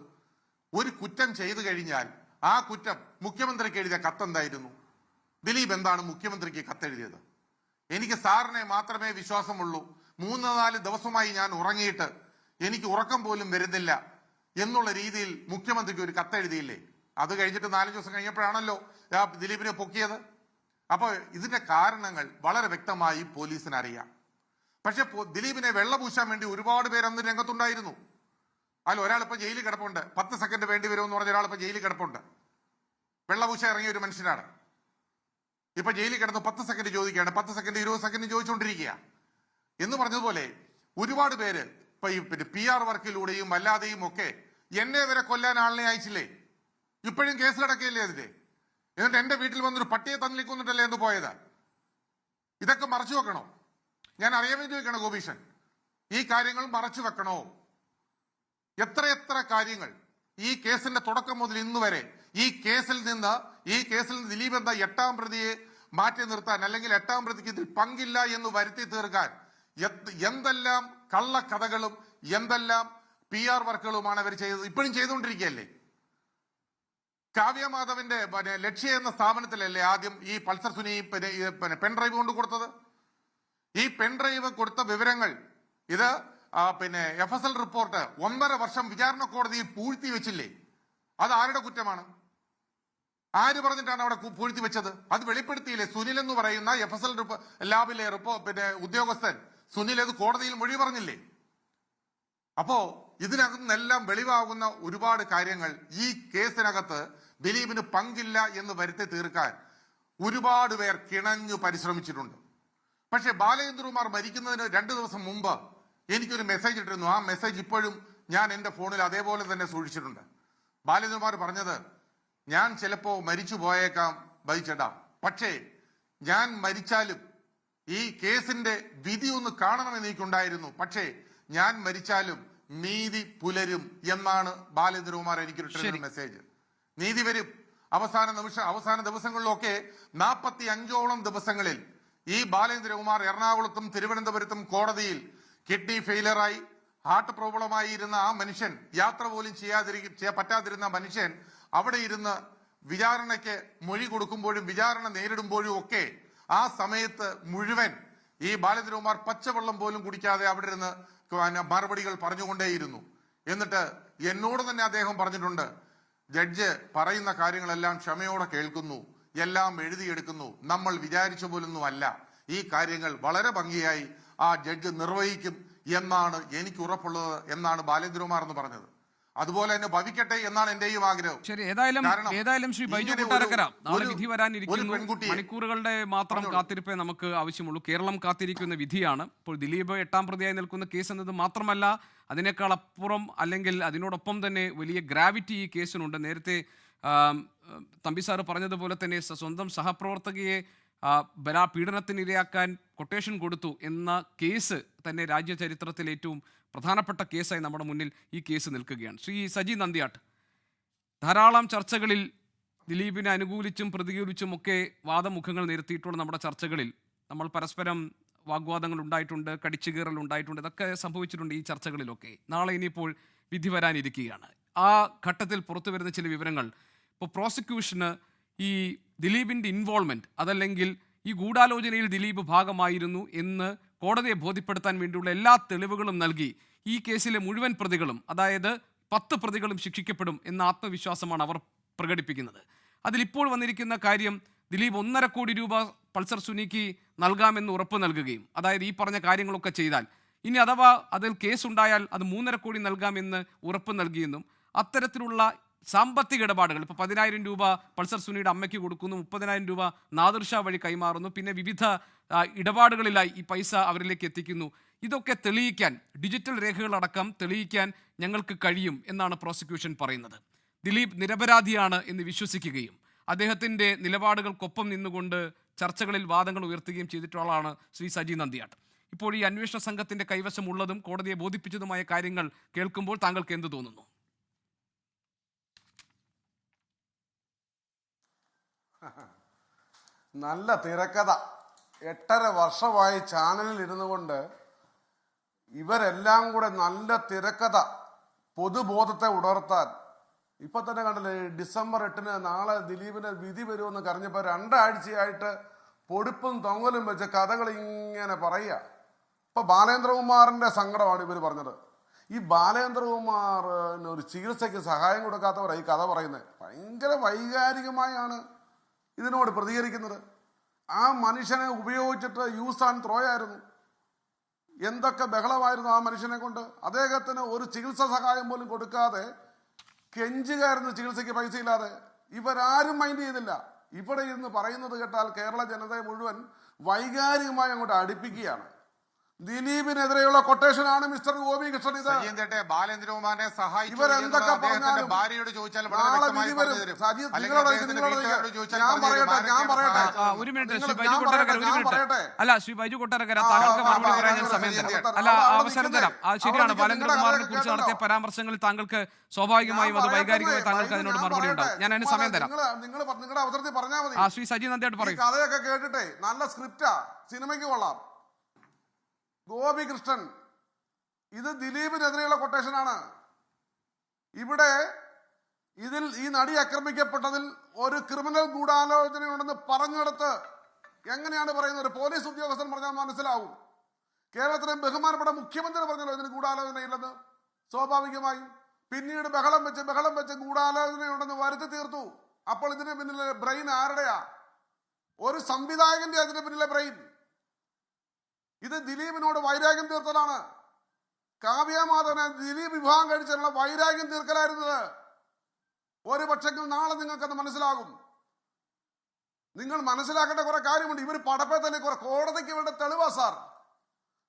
[SPEAKER 3] ഒരു കുറ്റം ചെയ്തു കഴിഞ്ഞാൽ ആ കുറ്റം മുഖ്യമന്ത്രിക്ക് എഴുതിയ കത്തെന്തായിരുന്നു? ദിലീപ് എന്താണ് മുഖ്യമന്ത്രിക്ക് കത്തെഴുതിയത്? എനിക്ക് സാറിനെ മാത്രമേ വിശ്വാസമുള്ളൂ, 3-4 ദിവസമായി ഞാൻ ഉറങ്ങിയിട്ട് എനിക്ക് ഉറക്കം പോലും വരുന്നില്ല എന്നുള്ള രീതിയിൽ മുഖ്യമന്ത്രിക്ക് ഒരു കത്തെഴുതിയില്ലേ? അത് കഴിഞ്ഞിട്ട് 4 ദിവസം കഴിഞ്ഞപ്പോഴാണല്ലോ ദിലീപിനെ പൊക്കിയത്. അപ്പൊ ഇതിന്റെ കാരണങ്ങൾ വളരെ വ്യക്തമായി പോലീസിന് അറിയാം. പക്ഷെ ദിലീപിനെ വെള്ളപൂശാൻ വേണ്ടി ഒരുപാട് പേര് അന്ന് രംഗത്തുണ്ടായിരുന്നു. അതിൽ ഒരാളിപ്പോ ജയിലിൽ കിടപ്പുണ്ട്. 10 സെക്കൻഡ് വേണ്ടി വരുമെന്ന് പറഞ്ഞ ഒരാളിപ്പോ ജയിലിൽ കിടപ്പുണ്ട്. വെള്ളപൂശ ഇറങ്ങിയ ഒരു മനുഷ്യനാണ്. ഇപ്പൊ ജയിലിൽ കിടന്ന് 10 സെക്കൻഡ് ചോദിക്കുകയാണ്, 10 സെക്കൻഡ് 20 സെക്കൻഡ് ചോദിച്ചുകൊണ്ടിരിക്കുക എന്ന് പറഞ്ഞതുപോലെ ഒരുപാട് പേര് ഇപ്പൊ ഈ PR വർക്കിലൂടെയും അല്ലാതെയും ഒക്കെ എന്നെ വരെ കൊല്ലാൻ ആളിനെ അയച്ചില്ലേ? ഇപ്പോഴും കേസ് കിടക്കുകയല്ലേ അതിന്റെ? എന്നിട്ട് എന്റെ വീട്ടിൽ വന്നൊരു പട്ടിയെ തന്നിക്കൊന്നിട്ടല്ലേ എന്ന് പോയത്? ഇതൊക്കെ മറച്ചു വെക്കണോ? ഞാൻ അറിയാൻ വേണ്ടി വെക്കണോ ഗോപീഷൻ? ഈ കാര്യങ്ങൾ മറച്ചു വെക്കണോ? എത്രയെത്ര കാര്യങ്ങൾ ഈ കേസിന്റെ തുടക്കം മുതൽ ഇന്ന് വരെ ഈ കേസിൽ നിന്ന് ദിലീപ് എന്ന 8ാം പ്രതിയെ മാറ്റി നിർത്താൻ, അല്ലെങ്കിൽ 8ാം പ്രതിക്ക് ഇതിൽ പങ്കില്ല എന്ന് വരുത്തി തീർക്കാൻ എന്തെല്ലാം കള്ളക്കഥകളും എന്തെല്ലാം PR വർക്കുകളുമാണ് അവർ ചെയ്തത്, ഇപ്പോഴും ചെയ്തുകൊണ്ടിരിക്കുകയല്ലേ? കാവ്യമാധവന്റെ ലക്ഷ്യ എന്ന സ്ഥാപനത്തിലല്ലേ ആദ്യം ഈ പൾസർ സുനി പെൻഡ്രൈവ് കൊണ്ട് കൊടുത്തത്? ഈ പെൻഡ്രൈവ് കൊടുത്ത വിവരങ്ങൾ ഇത് FSL റിപ്പോർട്ട് 1.5 വർഷം വിചാരണ കോടതിയിൽ പൂഴ്ത്തി വെച്ചില്ലേ? അത് ആരുടെ കുറ്റമാണ്? ആര് പറഞ്ഞിട്ടാണ് അവിടെ പൂഴ്ത്തി വെച്ചത്? അത് വെളിപ്പെടുത്തിയില്ലേ? സുനിൽ എന്ന് പറയുന്ന FSL ലാബിലെ ഉദ്യോഗസ്ഥൻ സുനിൽ അത് കോടതിയിൽ മൊഴി പറഞ്ഞില്ലേ? അപ്പോ ഇതിനകത്തെല്ലാം വെളിവാകുന്ന ഒരുപാട് കാര്യങ്ങൾ ഈ കേസിനകത്ത് ദിലീപിന് പങ്കില്ല എന്ന് വരുത്തി തീർക്കാൻ ഒരുപാട് പേർ കിണഞ്ഞു പരിശ്രമിച്ചിട്ടുണ്ട്. പക്ഷെ ബാലേന്ദ്രകുമാർ മരിക്കുന്നതിന് 2 ദിവസം മുമ്പ് എനിക്കൊരു മെസ്സേജ് ഇട്ടിരുന്നു. ആ മെസ്സേജ് ഇപ്പോഴും ഞാൻ എൻ്റെ ഫോണിൽ അതേപോലെ തന്നെ സൂക്ഷിച്ചിട്ടുണ്ട്. ബാലേന്ദ്രകുമാർ പറഞ്ഞത്, ഞാൻ ചിലപ്പോ മരിച്ചു പോയേക്കാം ബൈച്ചേട്ടാ, പക്ഷേ ഞാൻ മരിച്ചാലും ഈ കേസിന്റെ വിധി ഒന്ന് കാണണമെന്ന് എനിക്കുണ്ടായിരുന്നു, പക്ഷേ ഞാൻ മരിച്ചാലും നീതി പുലരും എന്നാണ് ബാലേന്ദ്രകുമാർ എനിക്കിട്ടൊരു മെസ്സേജ്. നീതി വരും. അവസാന ദിവസങ്ങളിലൊക്കെ 45ഓളം ദിവസങ്ങളിൽ ഈ ബാലേന്ദ്രകുമാർ എറണാകുളത്തും തിരുവനന്തപുരത്തും കോടതിയിൽ കിഡ്നി ഫെയിലറായി ഹാർട്ട് പ്രോബ്ലമായി ഇരുന്ന ആ മനുഷ്യൻ, യാത്ര പോലും പറ്റാതിരുന്ന മനുഷ്യൻ അവിടെ ഇരുന്ന് വിചാരണയ്ക്ക് മൊഴി കൊടുക്കുമ്പോഴും വിചാരണ നേരിടുമ്പോഴും ഒക്കെ ആ സമയത്ത് മുഴുവൻ ഈ ബാലേന്ദ്രകുമാർ പച്ചവെള്ളം പോലും കുടിക്കാതെ അവിടെ ഇരുന്ന് മറുപടികൾ പറഞ്ഞുകൊണ്ടേയിരുന്നു. എന്നിട്ട് എന്നോട് തന്നെ അദ്ദേഹം പറഞ്ഞിട്ടുണ്ട്, ജഡ്ജ് പറയുന്ന കാര്യങ്ങളെല്ലാം ക്ഷമയോടെ കേൾക്കുന്നു, എല്ലാം എഴുതിയെടുക്കുന്നു, നമ്മൾ വിചാരിച്ച പോലൊന്നും അല്ല, ഈ കാര്യങ്ങൾ വളരെ ഭംഗിയായി ആ ജഡ്ജ് നിർവഹിക്കും എന്നാണ് എനിക്ക് ഉറപ്പുള്ളത് എന്നാണ് ബാലേന്ദ്രകുമാർ എന്ന് പറഞ്ഞത്. അതുപോലെ തന്നെ ഭവിക്കട്ടെ എന്നാണ് എന്റെയും ആഗ്രഹം.
[SPEAKER 1] ശരി, ഏതായാലും ശ്രീ ബൈജു കൊട്ടാരക്കര, നാളെ വിധി വരാനിരിക്കുന്നു. മണിക്കൂറുകളുടെ മാത്രം കാത്തിരിപ്പേ നമുക്ക് ആവശ്യമുള്ളൂ. കേരളം കാത്തിരിക്കുന്ന വിധിയാണ്. ഇപ്പോൾ ദിലീപ് 8ാം പ്രതിയായി നിൽക്കുന്ന കേസ് എന്നത് മാത്രമല്ല, അതിനേക്കാൾ അപ്പുറം അല്ലെങ്കിൽ അതിനോടൊപ്പം തന്നെ വലിയ ഗ്രാവിറ്റി ഈ കേസിനുണ്ട്. നേരത്തെ തമ്പി സാറ് പറഞ്ഞതുപോലെ തന്നെ സ്വന്തം സഹപ്രവർത്തകയെ പീഡനത്തിനിരയാക്കാൻ കൊട്ടേഷൻ കൊടുത്തു എന്ന കേസ് തന്നെ രാജ്യ ചരിത്രത്തിൽ ഏറ്റവും പ്രധാനപ്പെട്ട കേസായി നമ്മുടെ മുന്നിൽ ഈ കേസ് നിൽക്കുകയാണ്. ശ്രീ സജി നന്ദിയാട്ട്, ധാരാളം ചർച്ചകളിൽ ദിലീപിനെ അനുകൂലിച്ചും പ്രതികൂലിച്ചും ഒക്കെ വാദമുഖങ്ങൾ നിരത്തിയിട്ടുള്ള നമ്മുടെ ചർച്ചകളിൽ നമ്മൾ പരസ്പരം വാഗ്വാദങ്ങൾ ഉണ്ടായിട്ടുണ്ട്, കടിച്ചുകീറൽ ഉണ്ടായിട്ടുണ്ട്, ഇതൊക്കെ സംഭവിച്ചിട്ടുണ്ട് ഈ ചർച്ചകളിലൊക്കെ. നാളെ ഇനിയിപ്പോൾ വിധി വരാനിരിക്കുകയാണ്. ആ ഘട്ടത്തിൽ പുറത്തു വരുന്ന ചില വിവരങ്ങൾ, ഇപ്പോൾ പ്രോസിക്യൂഷന് ഈ ദിലീപിൻ്റെ ഇൻവോൾവ്മെൻറ്റ്, അതല്ലെങ്കിൽ ഈ ഗൂഢാലോചനയിൽ ദിലീപ് ഭാഗമായിരുന്നു എന്ന് കോടതിയെ ബോധ്യപ്പെടുത്താൻ വേണ്ടിയുള്ള എല്ലാ തെളിവുകളും നൽകി ഈ കേസിലെ മുഴുവൻ പ്രതികളും, അതായത് 10 പ്രതികളും ശിക്ഷിക്കപ്പെടും എന്ന ആത്മവിശ്വാസമാണ് അവർ പ്രകടിപ്പിക്കുന്നത്. അതിലിപ്പോൾ വന്നിരിക്കുന്ന കാര്യം, ദിലീപ് 1.5 കോടി രൂപ പൾസർ സുനിക്ക് നൽകാമെന്ന് ഉറപ്പ് നൽകുകയും, അതായത് ഈ പറഞ്ഞ കാര്യങ്ങളൊക്കെ ചെയ്താൽ, ഇനി അഥവാ അതിൽ കേസുണ്ടായാൽ അത് 3.5 കോടി നൽകാമെന്ന് ഉറപ്പ് നൽകിയെന്നും, അത്തരത്തിലുള്ള സാമ്പത്തിക ഇടപാടുകൾ, ഇപ്പോൾ 10,000 രൂപ പൾസർ സുനിയുടെ അമ്മയ്ക്ക് കൊടുക്കുന്നു, 30,000 രൂപ നാദിർ ഷാ വഴി കൈമാറുന്നു, പിന്നെ വിവിധ ഇടപാടുകളിലായി ഈ പൈസ അവരിലേക്ക് എത്തിക്കുന്നു. ഇതൊക്കെ തെളിയിക്കാൻ, ഡിജിറ്റൽ രേഖകളടക്കം തെളിയിക്കാൻ ഞങ്ങൾക്ക് കഴിയും എന്നാണ് പ്രോസിക്യൂഷൻ പറയുന്നത്. ദിലീപ് നിരപരാധിയാണ് എന്ന് വിശ്വസിക്കുകയും അദ്ദേഹത്തിൻ്റെ നിലപാടുകൾക്കൊപ്പം നിന്നുകൊണ്ട് ചർച്ചകളിൽ വാദങ്ങൾ ഉയർത്തുകയും ചെയ്തിട്ടുള്ള ആളാണ് ശ്രീ സജി നന്ദിയാട്ട്. ഇപ്പോൾ ഈ അന്വേഷണ സംഘത്തിൻ്റെ കൈവശമുള്ളതും കോടതിയെ ബോധിപ്പിച്ചതുമായ കാര്യങ്ങൾ കേൾക്കുമ്പോൾ താങ്കൾക്ക് എന്ത് തോന്നുന്നു?
[SPEAKER 4] നല്ല തിരക്കഥ. 8.5 വർഷമായി ചാനലിൽ ഇരുന്നു കൊണ്ട് ഇവരെല്ലാം കൂടെ നല്ല തിരക്കഥ, പൊതുബോധത്തെ ഉണർത്താൻ. ഇപ്പൊ തന്നെ കണ്ടില്ലേ, ഡിസംബർ 8 നാളെ ദിലീപിന് വിധി വരുമെന്ന് കറിഞ്ഞപ്പോൾ 2 ആഴ്ചയായിട്ട് പൊടിപ്പും തൊങ്ങലും വെച്ച് കഥകൾ ഇങ്ങനെ പറയുക. ഇപ്പൊ ബാലേന്ദ്രകുമാറിന്റെ സങ്കടമാണ് ഇവർ പറഞ്ഞത്. ഈ ബാലേന്ദ്രകുമാറിന് ഒരു ചികിത്സയ്ക്ക് സഹായം കൊടുക്കാത്തവരായി കഥ പറയുന്നത്. ഭയങ്കര വൈകാരികമായാണ് ഇതിനോട് പ്രതികരിക്കുന്നത്. ആ മനുഷ്യനെ ഉപയോഗിച്ചിട്ട് യൂസ് ആൻഡ് ത്രോ ആയിരുന്നു. എന്തൊക്കെ ബഹളമായിരുന്നു ആ മനുഷ്യനെ കൊണ്ട്. അദ്ദേഹത്തിന് ഒരു ചികിത്സ സഹായം പോലും കൊടുക്കാതെ കെഞ്ചുകയായിരുന്നു ചികിത്സയ്ക്ക് പൈസ ഇല്ലാതെ. ഇവരാരും മൈൻഡ് ചെയ്തില്ല. ഇവിടെ ഇരുന്ന് പറയുന്നത് കേട്ടാൽ കേരള ജനതയെ മുഴുവൻ വൈകാരികമായി അങ്ങോട്ട് അടുപ്പിക്കുകയാണ്. ദിലീപിനെതിരെയുള്ള കൊട്ടേഷനാണ് മിസ്റ്റർ ഗോപികൃഷ്ണൻ. ഇത്
[SPEAKER 3] ബാലേന്ദ്രകുമാറിനെ
[SPEAKER 4] ഇവരെന്തൊക്കെ പറഞ്ഞാലും
[SPEAKER 3] ഭാര്യയോട് ചോദിച്ചാൽ
[SPEAKER 4] നാളെ വിധി വരും.
[SPEAKER 1] ഒരു മിനിറ്റ് ശ്രീ ബൈജു കൊട്ടാരക്കര, ഒരു മിനിറ്റ്. അല്ല ശ്രീ ബൈജു കൊട്ടാരക്കര, താങ്കൾക്ക് മറുപടി പറയാൻ ഞാൻ സമയം തരാം. അല്ല, അവസരം തരാം. ശരിയാണ്, ബാലേന്ദ്രകുമാറിനെ കുറിച്ച് നടത്തിയ പരാമർശങ്ങളിൽ താങ്കൾക്ക് സ്വാഭാവികമായും അത് വൈകാരികമായി താങ്കൾക്ക് അതിനോട് മറുപടി ഉണ്ടാവും. ഞാൻ അതിന് സമയം തരാം.
[SPEAKER 4] നിങ്ങളുടെ അവസരത്തിൽ പറഞ്ഞാൽ മതി.
[SPEAKER 1] ശ്രീ സജി നന്ദിയായിട്ട് പറയും.
[SPEAKER 4] കഥയൊക്കെ കേട്ടിട്ടേ നല്ല സ്ക്രിപ്റ്റാ, സിനിമയ്ക്ക് കൊള്ളാം. ഗോപികൃഷ്ണൻ, ഇത് ദിലീപിനെതിരെയുള്ള കൊട്ടേഷനാണ്. ഇവിടെ ഇതിൽ ഈ നടി ആക്രമിക്കപ്പെട്ടതിൽ ഒരു ക്രിമിനൽ ഗൂഢാലോചനയുണ്ടെന്ന് പറഞ്ഞെടുത്ത് എങ്ങനെയാണ് പറയുന്നത്? ഒരു പോലീസ് ഉദ്യോഗസ്ഥൻ പറഞ്ഞാൽ മനസ്സിലാവും. കേരളത്തിലെ ബഹുമാനപ്പെട്ട മുഖ്യമന്ത്രി പറഞ്ഞല്ലോ ഇതിന് ഗൂഢാലോചനയില്ലെന്ന്. സ്വാഭാവികമായും പിന്നീട് ബഹളം വെച്ച് ഗൂഢാലോചനയുണ്ടെന്ന് വരുത്തി തീർത്തു. അപ്പോൾ ഇതിന് പിന്നിലെ ബ്രെയിൻ ആരുടെയാ? ഒരു സംവിധായകന്റെ അതിന് പിന്നിലെ ബ്രെയിൻ. ഇത് ദിലീപിനോട് വൈരാഗ്യം തീർത്തലാണ്. കാവ്യമാധവനെ ദിലീപ് വിവാഹം കഴിച്ചുള്ള വൈരാഗ്യം തീർക്കലായിരുന്നത്. ഒരു പക്ഷെങ്കിൽ നാളെ നിങ്ങൾക്കത് മനസ്സിലാകും. നിങ്ങൾ മനസ്സിലാക്കേണ്ട കുറെ കാര്യമുണ്ട്. ഇവർ പടപ്പെ തന്നെ കുറെ കോടതിക്ക് വേണ്ട തെളിവാ സാർ.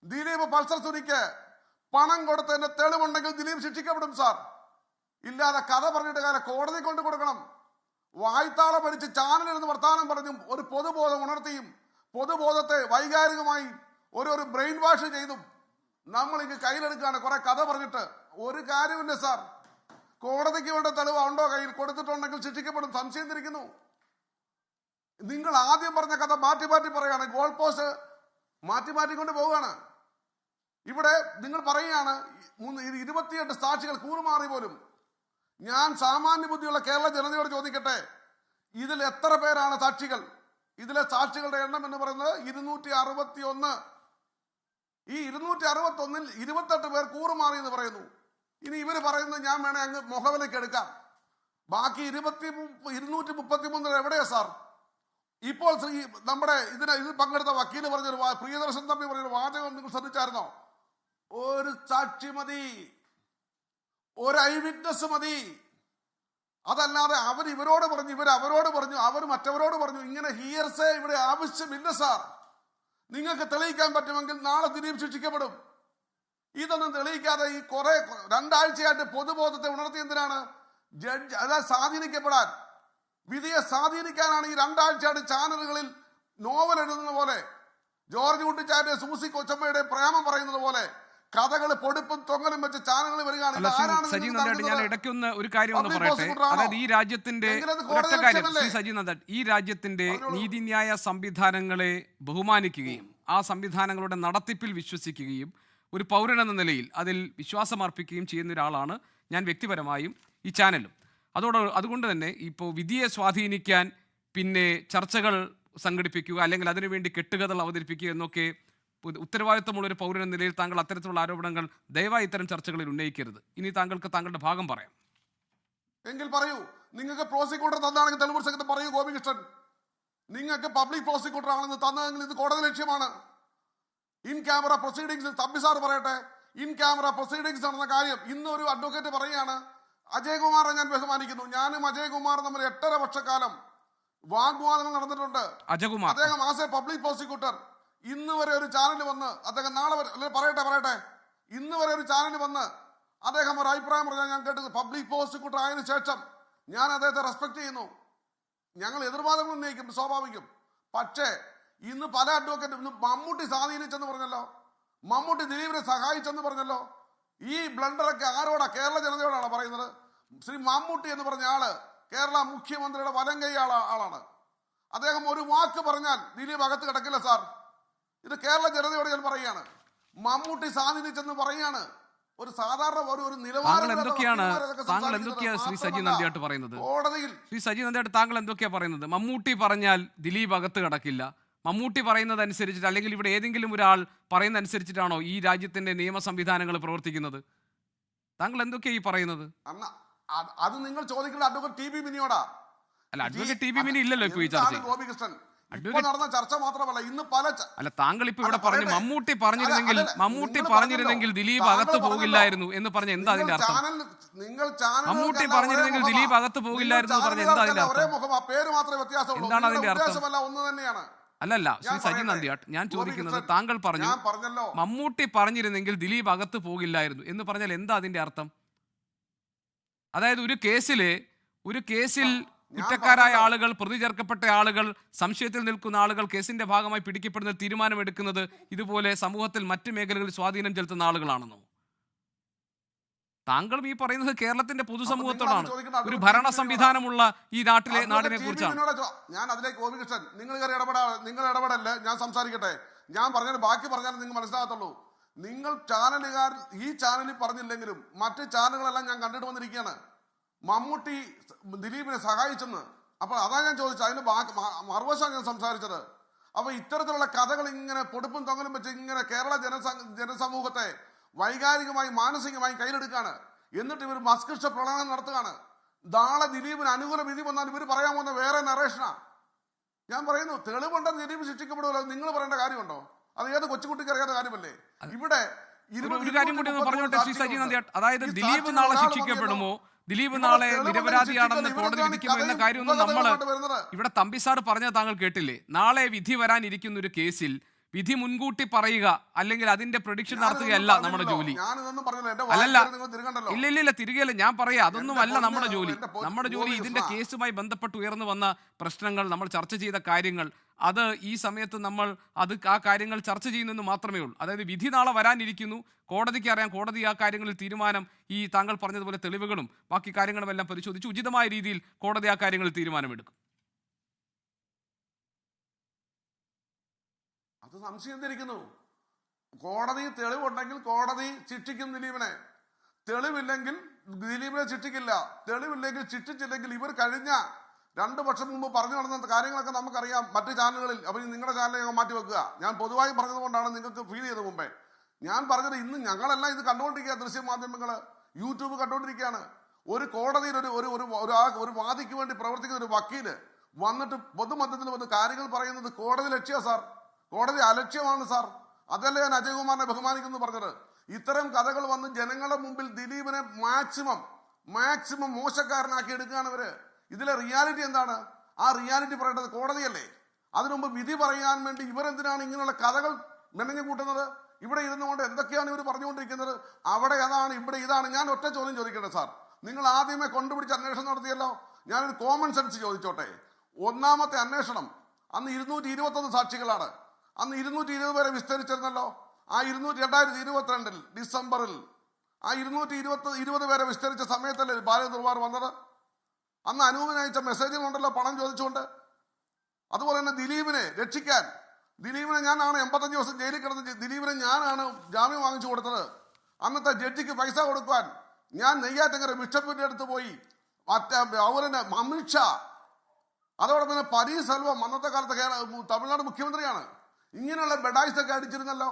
[SPEAKER 4] ദിലീപ് പൾസർ സുനിക്ക് പണം കൊടുത്തതിന്റെ തെളിവുണ്ടെങ്കിൽ ദിലീപ് ശിക്ഷിക്കപ്പെടും സാർ. ഇല്ലാതെ കഥ പറഞ്ഞിട്ട് കാലം കോടതി കൊണ്ട് കൊടുക്കണം. വായ്ത്താളം പഠിച്ച് ചാനലിരുന്ന് വർത്താനം പറഞ്ഞും ഒരു പൊതുബോധം ഉണർത്തിയും പൊതുബോധത്തെ വൈകാരികമായി ഒരു ബ്രെയിൻ വാഷ് ചെയ്തും നമ്മൾ ഇങ്ങ് കയ്യിലെടുക്കുകയാണ് കുറെ കഥ പറഞ്ഞിട്ട്. ഒരു കാര്യമില്ല സാർ. കോടതിക്ക് വേണ്ട തെളിവ് ഉണ്ടോ കയ്യിൽ? കൊടുത്തിട്ടുണ്ടെങ്കിൽ ശിക്ഷിക്കപ്പെടും. സംശയം തിരിക്കുന്നു. നിങ്ങൾ ആദ്യം പറഞ്ഞ കഥ മാറ്റി പറയുകയാണ്. ഗോൾ പോസ്റ്റ് മാറ്റിക്കൊണ്ട് പോവുകയാണ്. ഇവിടെ നിങ്ങൾ പറയുകയാണ് 28 സാക്ഷികൾ കൂറുമാറി പോലും. ഞാൻ സാമാന്യ ബുദ്ധിയുള്ള കേരള ജനതയോട് ചോദിക്കട്ടെ, ഇതിൽ എത്ര പേരാണ് സാക്ഷികൾ? ഇതിലെ സാക്ഷികളുടെ എണ്ണം എന്ന് പറയുന്നത് 261. ഈ 261-ൽ 28 പേർ കൂറുമാറി എന്ന് പറയുന്നു. ഇനി ഇവർ പറയുന്നത് ഞാൻ വേണേ അങ്ങ് മുഖവിലേക്ക് എടുക്കാം. ബാക്കി 233 എവിടെയാ സാർ? ഇപ്പോൾ നമ്മുടെ ഇതിൽ പങ്കെടുത്ത വക്കീല് പറഞ്ഞൊരു പ്രിയദർശൻ തമ്പി പറഞ്ഞൊരു വാചകം നിങ്ങൾ ശ്രദ്ധിച്ചായിരുന്നോ? ഒരു സാക്ഷി മതി, ഒരു ഐ വിറ്റ്നസ് മതി. അതല്ലാതെ അവർ ഇവരോട് പറഞ്ഞു, ഇവർ അവരോട് പറഞ്ഞു, അവർ മറ്റവരോട് പറഞ്ഞു. ഇങ്ങനെ ഹിയർസേ ഇവിടെ ആവശ്യമില്ല സാർ. നിങ്ങൾക്ക് തെളിയിക്കാൻ പറ്റുമെങ്കിൽ നാളെ ദിലീപ് ശിക്ഷിക്കപ്പെടും. ഇതൊന്നും തെളിയിക്കാതെ ഈ 2 ആഴ്ചയായിട്ട് പൊതുബോധത്തെ ഉണർത്തി എന്തിനാണ്? ജഡ്ജ് അതായത് സ്വാധീനിക്കപ്പെടാൻ, വിധിയെ സ്വാധീനിക്കാനാണ് ഈ 2 ആഴ്ചയായിട്ട് ചാനലുകളിൽ നോവൽ എഴുതുന്ന പോലെ, ജോർജ് കുട്ടിച്ചാന്റെ സൂസി കൊച്ചമ്മയുടെ പ്രേമം പറയുന്നത് പോലെ കഥകൾ പൊടിപ്പും തൊങ്ങലും വെച്ച് ചാനലുകൾ വരികയാണ്.
[SPEAKER 1] ഞാൻ ഇടയ്ക്കൊന്ന് ഒരു കാര്യം ഒന്ന് പറയട്ടെ. അതായത് ഈ രാജ്യത്തിന്റെ ഒരൊറ്റ കാര്യം, ശ്രീ സജി നന്ദൻ, ഈ രാജ്യത്തിന്റെ നീതിന്യായ സംവിധാനങ്ങളെ ബഹുമാനിക്കുകയും ആ സംവിധാനങ്ങളുടെ നടത്തിപ്പിൽ വിശ്വസിക്കുകയും ഒരു പൗരനെന്ന നിലയിൽ അതിൽ വിശ്വാസമർപ്പിക്കുകയും ചെയ്യുന്ന ഒരാളാണ് ഞാൻ വ്യക്തിപരമായും ഈ ചാനലും. അതുകൊണ്ട് തന്നെ ഇപ്പോൾ വിധിയെ സ്വാധീനിക്കാൻ പിന്നെ ചർച്ചകൾ സംഘടിപ്പിക്കുക അല്ലെങ്കിൽ അതിനുവേണ്ടി കെട്ടുകഥകൾ അവതരിപ്പിക്കുക എന്നൊക്കെ ഉത്തരവാദിത്തമുള്ള ഒരു പൗരൻ എന്ന നിലയിൽ താങ്കൾ അത്തരത്തിലുള്ള ആരോപണങ്ങൾ ദയവായി ഇത്തരം ചർച്ചകളിൽ ഉന്നയിക്കരുത്. ഇനി താങ്കൾക്ക് താങ്കളുടെ ഭാഗം പറയാം.
[SPEAKER 4] എങ്കിൽ പറയൂ, നിങ്ങൾക്ക് പ്രോസിക്യൂട്ടർ തന്നാണെങ്കിൽ തെളിവ് സഹിതം പറയൂ ഗോപികൃഷ്ണൻ. നിങ്ങൾക്ക് പബ്ലിക് പ്രോസിക്യൂട്ടർ ആണെന്ന് തന്നതെങ്കിൽ ഇത് കോടതി ലക്ഷ്യമാണ്. In camera proceedings Thampi sir പറയട്ടെ, ഇൻ ക്യാമറ പ്രൊസീഡിങ്സ് നടന്ന കാര്യം ഇന്ന് ഒരു അഡ്വക്കേറ്റ് പറയുകയാണ്. അജയ്കുമാറെ ഞാൻ ബഹുമാനിക്കുന്നു. ഞാനും അജയ്കുമാറും തമ്മിൽ 8.5 വർഷക്കാലം വാഗ്വാദങ്ങൾ നടന്നിട്ടുണ്ട്. അദ്ദേഹം ആസ് എ പബ്ലിക് പ്രോസിക്യൂട്ടർ ഇന്ന് വരെ ഒരു ചാനൽ വന്ന് അദ്ദേഹം നാളെ വരെ പറയട്ടെ ഇന്ന് വരെ ഒരു ചാനൽ വന്ന് അദ്ദേഹം ഒരു അഭിപ്രായം പറഞ്ഞാൽ ഞാൻ കേട്ടത്. പബ്ലിക് പ്രോസിക്യൂട്ടർ ആയതിനു ശേഷം ഞാൻ അദ്ദേഹത്തെ റെസ്പെക്ട് ചെയ്യുന്നു. ഞങ്ങൾ എതിർവാദങ്ങൾ ഉന്നയിക്കും, സ്വാഭാവികം. പക്ഷേ ഇന്ന് പല അഡ്വക്കേറ്റും ഇന്ന് മമ്മൂട്ടി സ്വാധീനിച്ചെന്ന് പറഞ്ഞല്ലോ, മമ്മൂട്ടി ദിലീപിനെ സഹായിച്ചെന്ന് പറഞ്ഞല്ലോ. ഈ ബ്ലണ്ടറൊക്കെ ആരോടാ? കേരള ജനതയോടാണ് പറയുന്നത്. ശ്രീ മമ്മൂട്ടി എന്ന് പറഞ്ഞ ആള് കേരള മുഖ്യമന്ത്രിയുടെ വലങ്കൈ ആളാണ്. അദ്ദേഹം ഒരു വാക്ക് പറഞ്ഞാൽ ദിലീപ് അകത്ത് കിടക്കില്ല സാർ. ഇത് കേരള ജനതയോട് ഞാൻ പറയുകയാണ്. മമ്മൂട്ടി സ്വാധീനിച്ചെന്ന് പറയുകയാണ്. ഒരു സാധാരണ ഒരു നിലവാരം
[SPEAKER 1] ശ്രീ സജി നന്ദിയായിട്ട് പറയുന്നത്? ശ്രീ സജി നന്ദിയായിട്ട് താങ്കൾ എന്തൊക്കെയാ പറയുന്നത്? മമ്മൂട്ടി പറഞ്ഞാൽ ദിലീപ് അകത്ത് കിടക്കില്ല, മമ്മൂട്ടി പറയുന്നത് അനുസരിച്ചിട്ട് അല്ലെങ്കിൽ ഇവിടെ ഏതെങ്കിലും ഒരാൾ പറയുന്ന അനുസരിച്ചിട്ടാണോ ഈ രാജ്യത്തിന്റെ നിയമ സംവിധാനങ്ങൾ പ്രവർത്തിക്കുന്നത്? താങ്കൾ എന്തൊക്കെയാ ഈ പറയുന്നത്?
[SPEAKER 4] അത് നിങ്ങൾ ചോദിക്കുന്ന അഡ്വക്കേറ്റ് ടി ബി മിനിയോടാ.
[SPEAKER 1] അല്ല, അഡ്വക്കേറ്റ് ടി ബി മിനി ഇല്ലല്ലോ ഇപ്പൊ ഈ ചർച്ച.
[SPEAKER 4] ഗോപികൃഷ്ണൻ നടന്ന ചർച്ച മാത്രമല്ല, ഇന്ന്
[SPEAKER 1] അല്ല, താങ്കൾ ഇപ്പൊ ഇവിടെ പറഞ്ഞു മമ്മൂട്ടി പറഞ്ഞിരുന്നെങ്കിൽ ദിലീപ് അകത്ത് പോകില്ലായിരുന്നു എന്ന് പറഞ്ഞ എന്താ അതിന്റെ അർത്ഥം? മമ്മൂട്ടി പറഞ്ഞിരുന്നെങ്കിൽ ദിലീപ് അകത്ത് പോകില്ലായിരുന്നു എന്ന് പറഞ്ഞ എന്താ അതിന്റെ അർത്ഥം? എന്താണ് അതിന്റെ അർത്ഥം? അല്ലല്ല, ശ്രീ സജി നന്ദിയാട്ട്, ഞാൻ ചോദിക്കുന്നത്, താങ്കൾ പറഞ്ഞു മമ്മൂട്ടി പറഞ്ഞിരുന്നെങ്കിൽ ദിലീപ് അകത്ത് പോകില്ലായിരുന്നു എന്ന് പറഞ്ഞാൽ എന്താ അതിന്റെ അർത്ഥം? അതായത് ഒരു കേസിൽ കുറ്റക്കാരായ ആളുകൾ, പ്രതി ചേർക്കപ്പെട്ട ആളുകൾ, സംശയത്തിൽ നിൽക്കുന്ന ആളുകൾ കേസിന്റെ ഭാഗമായി പിടിക്കപ്പെടുന്ന തീരുമാനമെടുക്കുന്നത് ഇതുപോലെ സമൂഹത്തിൽ മറ്റു മേഖലകളിൽ സ്വാധീനം ചെലുത്തുന്ന ആളുകളാണെന്നോ? താങ്കളും ഈ പറയുന്നത് കേരളത്തിന്റെ പൊതുസമൂഹത്തോടാണ്, ഒരു ഭരണ സംവിധാനമുള്ള ഈ നാടിനെ കുറിച്ചാണ്.
[SPEAKER 4] ഞാൻ അതിലേക്ക് ഗോപികൃഷ്ണൻ, നിങ്ങൾ ഇടപെടല്ലേ, ഞാൻ സംസാരിക്കട്ടെ. ഞാൻ പറഞ്ഞത് ബാക്കി പറഞ്ഞാൽ നിങ്ങൾ മനസ്സിലാകത്തുള്ളൂ. നിങ്ങൾ ചാനലുകാർ ഈ ചാനലിൽ പറഞ്ഞില്ലെങ്കിലും മറ്റ് ചാനലുകളെല്ലാം ഞാൻ കണ്ടിട്ട് വന്നിരിക്കുകയാണ് മമ്മൂട്ടി ദിലീപിനെ സഹായിച്ചെന്ന്. അപ്പോൾ അതാ ഞാൻ ചോദിച്ചത്, അതിന് മറുവശമാണ് ഞാൻ സംസാരിച്ചത്. അപ്പൊ ഇത്തരത്തിലുള്ള കഥകൾ ഇങ്ങനെ പൊടുപ്പും തൊങ്ങലും വെച്ച് ഇങ്ങനെ കേരള ജനസമൂഹത്തെ വൈകാരികമായി മാനസികമായി കയ്യിലെടുക്കുകയാണ്. എന്നിട്ട് ഇവർ മസ്തിഷ്ക പ്രളയം നടത്തുകയാണ്. നാളെ ദിലീപിന് അനുകൂല വിധി വന്നാൽ ഇവർ പറയാൻ പോകുന്ന വേറെ നറേഷനാ. ഞാൻ പറയുന്നു, തെളിവുണ്ടെന്ന് ദിലീപ് ശിക്ഷിക്കപ്പെടുമല്ലോ. നിങ്ങൾ പറയേണ്ട കാര്യമുണ്ടോ? അത് ഏത് കൊച്ചുകുട്ടിക്ക് അറിയാത്ത കാര്യമല്ലേ? ഇവിടെ
[SPEAKER 1] ഒരു കാര്യം കൂടി പറഞ്ഞോട്ടെ ശ്രീ സജി നന്ദിയാട്ട്, അതായത് ദിലീപ് നാളെ ശിക്ഷിക്കപ്പെടുമോ, ദിലീപ് നാളെ നിരപരാധിയാണെന്ന് കോടതി വിധിക്കുമോ എന്ന കാര്യമൊന്നും നമ്മൾ ഇവിടെ തമ്പി സാർ പറഞ്ഞത് താങ്കൾ കേട്ടില്ലേ? നാളെ വിധി വരാനിരിക്കുന്ന ഒരു കേസിൽ വിധി മുൻകൂട്ടി പറയുക അല്ലെങ്കിൽ അതിന്റെ പ്രഡിക്ഷൻ നടത്തുകയല്ല നമ്മുടെ ജോലി. അല്ലല്ല, ഇല്ല തിരികെയല്ല, ഞാൻ പറയാം, അതൊന്നുമല്ല നമ്മുടെ ജോലി. നമ്മുടെ ജോലി ഇതിന്റെ കേസുമായി ബന്ധപ്പെട്ട് ഉയർന്നു വന്ന പ്രശ്നങ്ങൾ, നമ്മൾ ചർച്ച ചെയ്ത കാര്യങ്ങൾ, അത് ഈ സമയത്ത് നമ്മൾ ആ കാര്യങ്ങൾ ചർച്ച ചെയ്യുന്നെന്ന് മാത്രമേ ഉള്ളൂ. അതായത് വിധി നാളെ വരാനിരിക്കുന്നു, കോടതിക്ക് അറിയാം, കോടതി ആ കാര്യങ്ങളിൽ തീരുമാനം, ഈ താങ്കൾ പറഞ്ഞതുപോലെ തെളിവുകളും ബാക്കി കാര്യങ്ങളും എല്ലാം പരിശോധിച്ച് ഉചിതമായ രീതിയിൽ കോടതി ആ കാര്യങ്ങളിൽ തീരുമാനമെടുക്കും.
[SPEAKER 4] അത് സംശയം തിരിക്കുന്നു. കോടതി തെളിവുണ്ടെങ്കിൽ കോടതി ശിക്ഷിക്കും ദിലീപിനെ, തെളിവില്ലെങ്കിൽ ദിലീപിനെ ശിക്ഷിക്കില്ല. തെളിവില്ലെങ്കിൽ ശിക്ഷിച്ചില്ലെങ്കിൽ ഇവർ കഴിഞ്ഞ 2 വർഷം മുമ്പ് പറഞ്ഞു നടന്ന കാര്യങ്ങളൊക്കെ നമുക്കറിയാം മറ്റു ചാനലുകളിൽ. അപ്പൊ നിങ്ങളുടെ ചാനൽ മാറ്റി വെക്കുക. ഞാൻ പൊതുവായി പറഞ്ഞതുകൊണ്ടാണ് നിങ്ങൾക്ക് ഫീൽ ചെയ്ത മുമ്പേ ഞാൻ പറഞ്ഞത്. ഇന്ന് ഞങ്ങളെല്ലാം ഇത് കണ്ടുകൊണ്ടിരിക്കുക, ദൃശ്യമാധ്യമങ്ങൾ, യൂട്യൂബ് കണ്ടുകൊണ്ടിരിക്കുകയാണ്. ഒരു കോടതിയിൽ ഒരു വാദിക്ക് വേണ്ടി പ്രവർത്തിക്കുന്ന ഒരു വക്കീല് വന്നിട്ട് പൊതുമധ്യത്തിൽ വന്ന് കാര്യങ്ങൾ പറയുന്നത് കോടതി ലക്ഷ്യമാണ് സാർ, കോടതി അലക്ഷ്യമാണ് സാർ. അതല്ലേ ഞാൻ അജയ്കുമാറിനെ ബഹുമാനിക്കുന്നു പറഞ്ഞത്. ഇത്തരം കഥകൾ വന്ന് ജനങ്ങളുടെ മുമ്പിൽ ദിലീപിനെ മാക്സിമം മോശക്കാരനാക്കി എടുക്കുകയാണ് ഇവര്. ഇതിലെ റിയാലിറ്റി എന്താണ്? ആ റിയാലിറ്റി പറയേണ്ടത് കോടതിയല്ലേ? അതിനുമുമ്പ് വിധി പറയാൻ വേണ്ടി ഇവരെന്തിനാണ് ഇങ്ങനെയുള്ള കഥകൾ മെനഞ്ഞു കൂട്ടുന്നത്? ഇവിടെ ഇരുന്നുകൊണ്ട് എന്തൊക്കെയാണ് ഇവർ പറഞ്ഞുകൊണ്ടിരിക്കുന്നത്? അവിടെ അതാണ്, ഇവിടെ ഇതാണ്. ഞാൻ ഒറ്റ ചോദ്യം ചോദിക്കട്ടെ സാർ, നിങ്ങൾ ആദ്യമേ കൊണ്ടുപിടിച്ച് അന്വേഷണം നടത്തിയല്ലോ. ഞാനൊരു കോമൺ സെൻസ് ചോദിച്ചോട്ടെ. ഒന്നാമത്തെ അന്വേഷണം അന്ന് 221 സാക്ഷികളാണ്. അന്ന് 220 പേരെ വിസ്തരിച്ചിരുന്നല്ലോ. ആ 2022 ഡിസംബറിൽ ആ 220 പേരെ വിസ്തരിച്ച സമയത്തല്ലേ ബാല നിർവാർ വന്നത്? അന്ന് അനൂപിന് അയച്ച മെസ്സേജുകളുണ്ടല്ലോ പണം ചോദിച്ചുകൊണ്ട്. അതുപോലെ തന്നെ ദിലീപിനെ രക്ഷിക്കാൻ, ദിലീപിനെ ഞാനാണ് 85 ദിവസം ജയിലിൽ കിടന്ന് ദിലീപിനെ ഞാനാണ് ജാമ്യം വാങ്ങിച്ചു കൊടുത്തത്. അന്നത്തെ ജഡ്ജിക്ക് പൈസ കൊടുക്കാൻ ഞാൻ നെയ്യാറ്റങ്കര ബിഷപ്പിന്റെ അടുത്ത് പോയി. അവരെ അമിത്ഷാ അതോടൊപ്പം തന്നെ പനീർ സെൽവം അന്നത്തെ കാലത്ത് തമിഴ്നാട് മുഖ്യമന്ത്രിയാണ്. ഇങ്ങനെയുള്ള ബെഡായ്സ് ഒക്കെ അടിച്ചിരുന്നല്ലോ.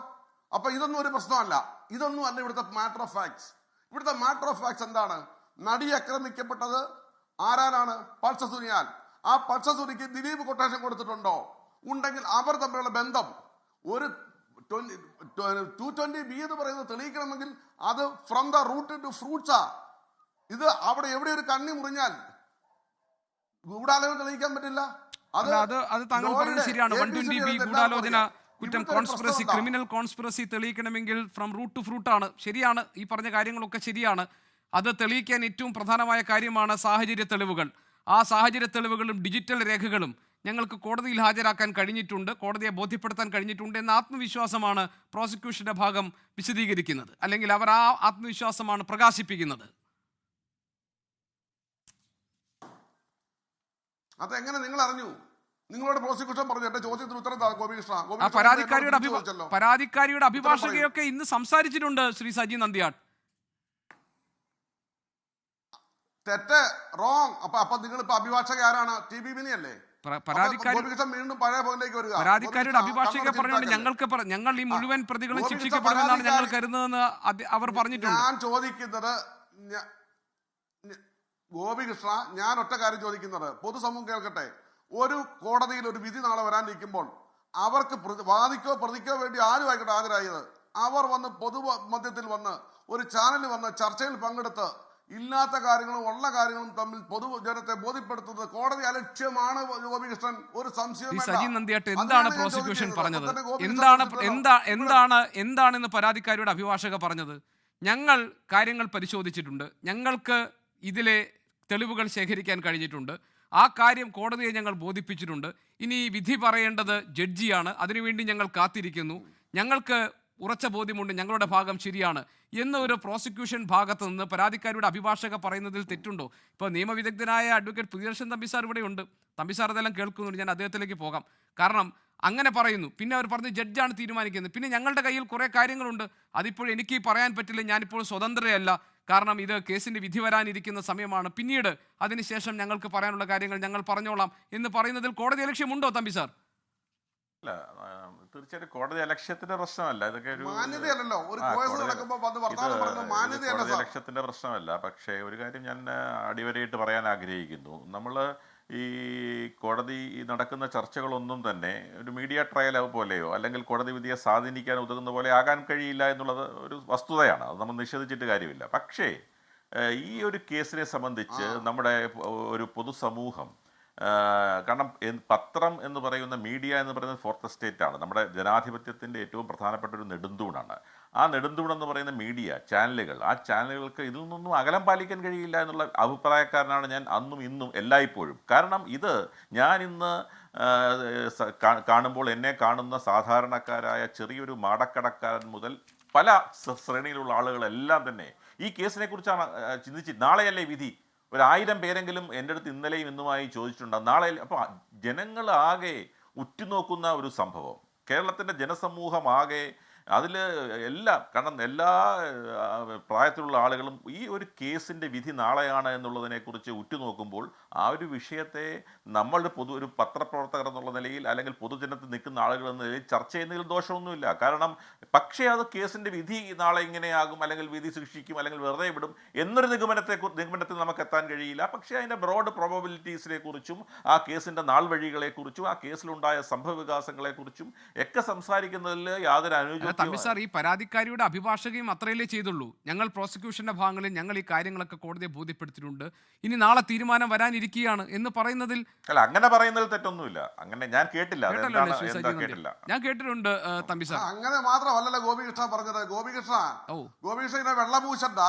[SPEAKER 4] അപ്പൊ ഇതൊന്നും ഒരു പ്രശ്നമല്ല. ഇതൊന്നും അല്ല ഇവിടുത്തെ മാറ്റർ ഓഫ് ഫാക്ട്സ്. ഇവിടുത്തെ മാറ്റർ ഓഫ് ഫാക്ട്സ് എന്താണ്? നടി ആക്രമിക്കപ്പെട്ടത് ആരാണ്? പൾസസുനിയാൽ. ആ പൾസസുനിക്ക് ദിലീപ് കൊട്ടേഷൻ കൊടുത്തിട്ടുണ്ടോ? ഉണ്ടെങ്കിൽ അവർ തമ്മിലുള്ള ബന്ധം ഒരു 220B എന്ന് പറയുന്നത് തെളിയിക്കണമെങ്കിൽ അത് ഫ്രം ദ റൂട്ട് ടു ഫ്രൂട്ട്സാ. ഇത് അവിടെ എവിടെ ഒരു കണ്ണി മുറിഞ്ഞാൽ ഗൂഢാലോചന തെളിയിക്കാൻ പറ്റില്ല.
[SPEAKER 1] അത് താങ്കൾ പറഞ്ഞത് ശരിയാണ്. 120B ഗൂഢാലോചന കുറ്റം, കോൺസ്പിറസി, ക്രിമിനൽ കോൺസ്പിറസി തെളിയിക്കണമെങ്കിൽ ഫ്രം റൂട്ട് ടു ഫ്രൂട്ട് ആണ്. ശരിയാണ്, ഈ പറഞ്ഞ കാര്യങ്ങളൊക്കെ ശരിയാണ്. അത് തെളിയിക്കാൻ ഏറ്റവും പ്രധാനമായ കാര്യമാണ് സാഹചര്യ തെളിവുകൾ. ആ സാഹചര്യ തെളിവുകളും ഡിജിറ്റൽ രേഖകളും ഞങ്ങൾക്ക് കോടതിയിൽ ഹാജരാക്കാൻ കഴിഞ്ഞിട്ടുണ്ട്, കോടതിയെ ബോധ്യപ്പെടുത്താൻ കഴിഞ്ഞിട്ടുണ്ട് എന്ന ആത്മവിശ്വാസമാണ് പ്രോസിക്യൂഷന്റെ ഭാഗം വിശദീകരിക്കുന്നത്. അല്ലെങ്കിൽ അവർ ആ ആത്മവിശ്വാസമാണ് പ്രകാശിപ്പിക്കുന്നത്.
[SPEAKER 4] അതെങ്ങനെ നിങ്ങൾ അറിഞ്ഞു? നിങ്ങളോട് പ്രോസിക്യൂഷൻ പറഞ്ഞു. എന്റെ ചോദ്യത്തിന് ഉത്തരം ഗോപികൃഷ്ണ.
[SPEAKER 1] പരാതിക്കാരിയുടെ അഭിഭാഷകയൊക്കെ ഇന്ന് സംസാരിച്ചിട്ടുണ്ട് ശ്രീ സജി നന്ദിയാട്.
[SPEAKER 4] തെറ്റ്, റോങ്. അപ്പൊ നിങ്ങൾ ഇപ്പൊ അഭിഭാഷക ആരാണ്? TB അല്ലേ? വീണ്ടും പഴയ പോയിന്റിലേക്ക് വരിക.
[SPEAKER 1] പരാതിക്കാരിയുടെ അഭിഭാഷക പറഞ്ഞുകൊണ്ട് ഞങ്ങൾ ഈ മുഴുവൻ പ്രതികളും ശിക്ഷിക്കപ്പെടുമെന്നാണ് ഞങ്ങൾ കരുതുന്നതെന്ന് അവർ പറഞ്ഞിട്ടുണ്ട്.
[SPEAKER 4] ഞാൻ ചോദിക്കുന്നത് ഗോപികൃഷ്ണ, ഞാൻ ഒറ്റ കാര്യം ചോദിക്കുന്നത് പൊതുസമൂഹം കേൾക്കട്ടെ. ഒരു കോടതിയിൽ ഒരു വിധി നാളെ വരാനിരിക്കുമ്പോൾ അവർക്ക് വാദിക്കോ പ്രതിക്കോ വേണ്ടി ആരും ആയിക്കോട്ടെ ഹാജരായത്, അവർ വന്ന് പൊതുമധ്യത്തിൽ വന്ന് ഒരു ചാനലിൽ വന്ന് ചർച്ചയിൽ പങ്കെടുത്ത് ഇല്ലാത്ത കാര്യങ്ങളും ഉള്ള കാര്യങ്ങളും തമ്മിൽ പൊതുജനത്തെ ബോധ്യപ്പെടുത്തുന്നത് കോടതി അലക്ഷ്യമാണ്. ഗോപികൃഷ്ണൻ, ഒരു സംശയവും
[SPEAKER 1] സജി നന്ദിയാട്ട് എന്താണ് പ്രോസിക്യൂഷൻ പറഞ്ഞത്? എന്താണെന്ന് പരാതിക്കാരിയുടെ അഭിഭാഷക പറഞ്ഞത്? ഞങ്ങൾ കാര്യങ്ങൾ പരിശോധിച്ചിട്ടുണ്ട്, ഞങ്ങൾക്ക് ഇതിലെ തെളിവുകൾ ശേഖരിക്കാൻ കഴിഞ്ഞിട്ടുണ്ട്, ആ കാര്യം കോടതിയെ ഞങ്ങൾ ബോധിപ്പിച്ചിട്ടുണ്ട്. ഇനി വിധി പറയേണ്ടത് ജഡ്ജിയാണ്, അതിനുവേണ്ടി ഞങ്ങൾ കാത്തിരിക്കുന്നു. ഞങ്ങൾക്ക് ഉറച്ച ബോധ്യമുണ്ട് ഞങ്ങളുടെ ഭാഗം ശരിയാണ് എന്ന ഒരു പ്രോസിക്യൂഷൻ ഭാഗത്ത് നിന്ന് പരാതിക്കാരിയുടെ അഭിഭാഷക പറയുന്നതിൽ തെറ്റുണ്ടോ? ഇപ്പോൾ നിയമവിദഗ്ധനായ അഡ്വക്കേറ്റ് പ്രിയദർശൻ തമ്പിസാർ ഇവിടെയുണ്ട്. തമ്പിസാർ അതെല്ലാം കേൾക്കുന്നുണ്ട്. ഞാൻ അദ്ദേഹത്തിലേക്ക് പോകാം. കാരണം അങ്ങനെ പറയുന്നു. പിന്നെ അവർ പറഞ്ഞു ജഡ്ജാണ് തീരുമാനിക്കുന്നത്. പിന്നെ ഞങ്ങളുടെ കയ്യിൽ കുറേ കാര്യങ്ങളുണ്ട്, അതിപ്പോൾ എനിക്ക് പറയാൻ പറ്റില്ല, ഞാനിപ്പോൾ സ്വതന്ത്രയല്ല, കാരണം ഇത് കേസിൻ്റെ വിധി വരാനിരിക്കുന്ന സമയമാണ്, പിന്നീട് അതിനുശേഷം ഞങ്ങൾക്ക് പറയാനുള്ള കാര്യങ്ങൾ ഞങ്ങൾ പറഞ്ഞോളാം എന്ന് പറയുന്നതിൽ കോടതി ലക്ഷ്യമുണ്ടോ തമ്പിസാർ?
[SPEAKER 2] അല്ല, തീർച്ചയായിട്ടും കോടതി അലക്ഷ്യത്തിന്റെ പ്രശ്നമല്ല. ഇതൊക്കെ ഒരു കോടതി അലക്ഷ്യത്തിന്റെ പ്രശ്നമല്ല. പക്ഷേ ഒരു കാര്യം ഞാൻ അടിവരയിട്ട് പറയാൻ ആഗ്രഹിക്കുന്നു. നമ്മൾ ഈ കോടതി നടക്കുന്ന ചർച്ചകളൊന്നും തന്നെ ഒരു മീഡിയ ട്രയൽ പോലെയോ അല്ലെങ്കിൽ കോടതി വിധിയെ സ്വാധീനിക്കാൻ ഉതകുന്ന പോലെ ആകാൻ കഴിയില്ല എന്നുള്ളത് ഒരു വസ്തുതയാണ്. അത് നമ്മൾ നിഷേധിച്ചിട്ട് കാര്യമില്ല. പക്ഷേ ഈ ഒരു കേസിനെ സംബന്ധിച്ച് നമ്മുടെ ഒരു പൊതുസമൂഹം, കാരണം പത്രം എന്ന് പറയുന്ന മീഡിയ എന്ന് പറയുന്നത് ഫോർത്ത് എസ്റ്റേറ്റ് ആണ്, നമ്മുടെ ജനാധിപത്യത്തിൻ്റെ ഏറ്റവും പ്രധാനപ്പെട്ട ഒരു നെടുന്തൂണാണ്. ആ നെടുന്തൂണെന്ന് പറയുന്ന മീഡിയ ചാനലുകൾ, ആ ചാനലുകൾക്ക് ഇതിൽ നിന്നും അകലം പാലിക്കാൻ കഴിയില്ല എന്നുള്ള അഭിപ്രായക്കാരനാണ് ഞാൻ അന്നും ഇന്നും എല്ലായ്പ്പോഴും. കാരണം ഇത് ഞാൻ ഇന്ന് കാണുമ്പോൾ എന്നെ കാണുന്ന സാധാരണക്കാരായ ചെറിയൊരു മാടക്കടക്കാരൻ മുതൽ പല ശ്രേണിയിലുള്ള ആളുകളെല്ലാം തന്നെ ഈ കേസിനെ കുറിച്ചാണ് ചിന്തിച്ച് നാളെയല്ലേ വിധി, 1000 പേരെങ്കിലും എൻ്റെ അടുത്ത് ഇന്നലെയും ഇന്നുമായി ചോദിച്ചിട്ടുണ്ടാകും നാളെ. അപ്പോൾ ജനങ്ങൾ ആകെ ഉറ്റുനോക്കുന്ന ഒരു സംഭവം, കേരളത്തിൻ്റെ ജനസമൂഹം ആകെ അതിൽ കാരണം എല്ലാ പ്രായത്തിലുള്ള ആളുകളും ഈ ഒരു കേസിൻ്റെ വിധി നാളെയാണ് എന്നുള്ളതിനെക്കുറിച്ച് ഉറ്റുനോക്കുമ്പോൾ ആ ഒരു വിഷയത്തെ നമ്മൾ ഒരു പത്രപ്രവർത്തകർ എന്നുള്ള നിലയിൽ അല്ലെങ്കിൽ പൊതുജനത്തിൽ നിൽക്കുന്ന ആളുകൾ എന്ന നിലയിൽ ചർച്ച ചെയ്യുന്നതിൽ ദോഷമൊന്നുമില്ല. കാരണം പക്ഷേ അത് കേസിൻ്റെ വിധി നാളെ ഇങ്ങനെയാകും അല്ലെങ്കിൽ വിധി ശിക്ഷിക്കും അല്ലെങ്കിൽ വെറുതെ വിടും എന്നൊരു നിഗമനത്തിൽ നമുക്ക് എത്താൻ കഴിയില്ല. പക്ഷേ അതിൻ്റെ ബ്രോഡ് പ്രോബബിലിറ്റീസിനെ കുറിച്ചും ആ കേസിൻ്റെ നാൾ വഴികളെക്കുറിച്ചും ആ കേസിലുണ്ടായ സംഭവ വികാസങ്ങളെക്കുറിച്ചും ഒക്കെ സംസാരിക്കുന്നതിൽ യാതൊരു അനുയോജ്യത.
[SPEAKER 1] തമ്പിസാർ, ഈ പരാതിക്കാരിയുടെ അഭിഭാഷകയും അത്രയല്ലേ ചെയ്തുള്ളൂ. ഞങ്ങൾ പ്രോസിക്യൂഷന്റെ ഭാഗങ്ങളിൽ ഞങ്ങൾ ഈ കാര്യങ്ങളൊക്കെ കോടതിയെ ബോധ്യപ്പെടുത്തിയിട്ടുണ്ട്, ഇനി നാളെ തീരുമാനം വരാനിരിക്കുകയാണ് എന്ന് പറയുന്നതിൽ
[SPEAKER 2] അല്ല, അങ്ങനെ പറയുന്നതിൽ തെറ്റൊന്നുമില്ല. അങ്ങനെ ഞാൻ കേട്ടില്ല,
[SPEAKER 1] ഞാൻ കേട്ടിട്ടുണ്ട് തമ്പിസാർ.
[SPEAKER 4] അങ്ങനെ മാത്രമല്ലല്ലോ ഗോപികൃഷ്ണ പറഞ്ഞത്. ഗോപികൃഷ്ണ വെള്ളപൂശണ്ട.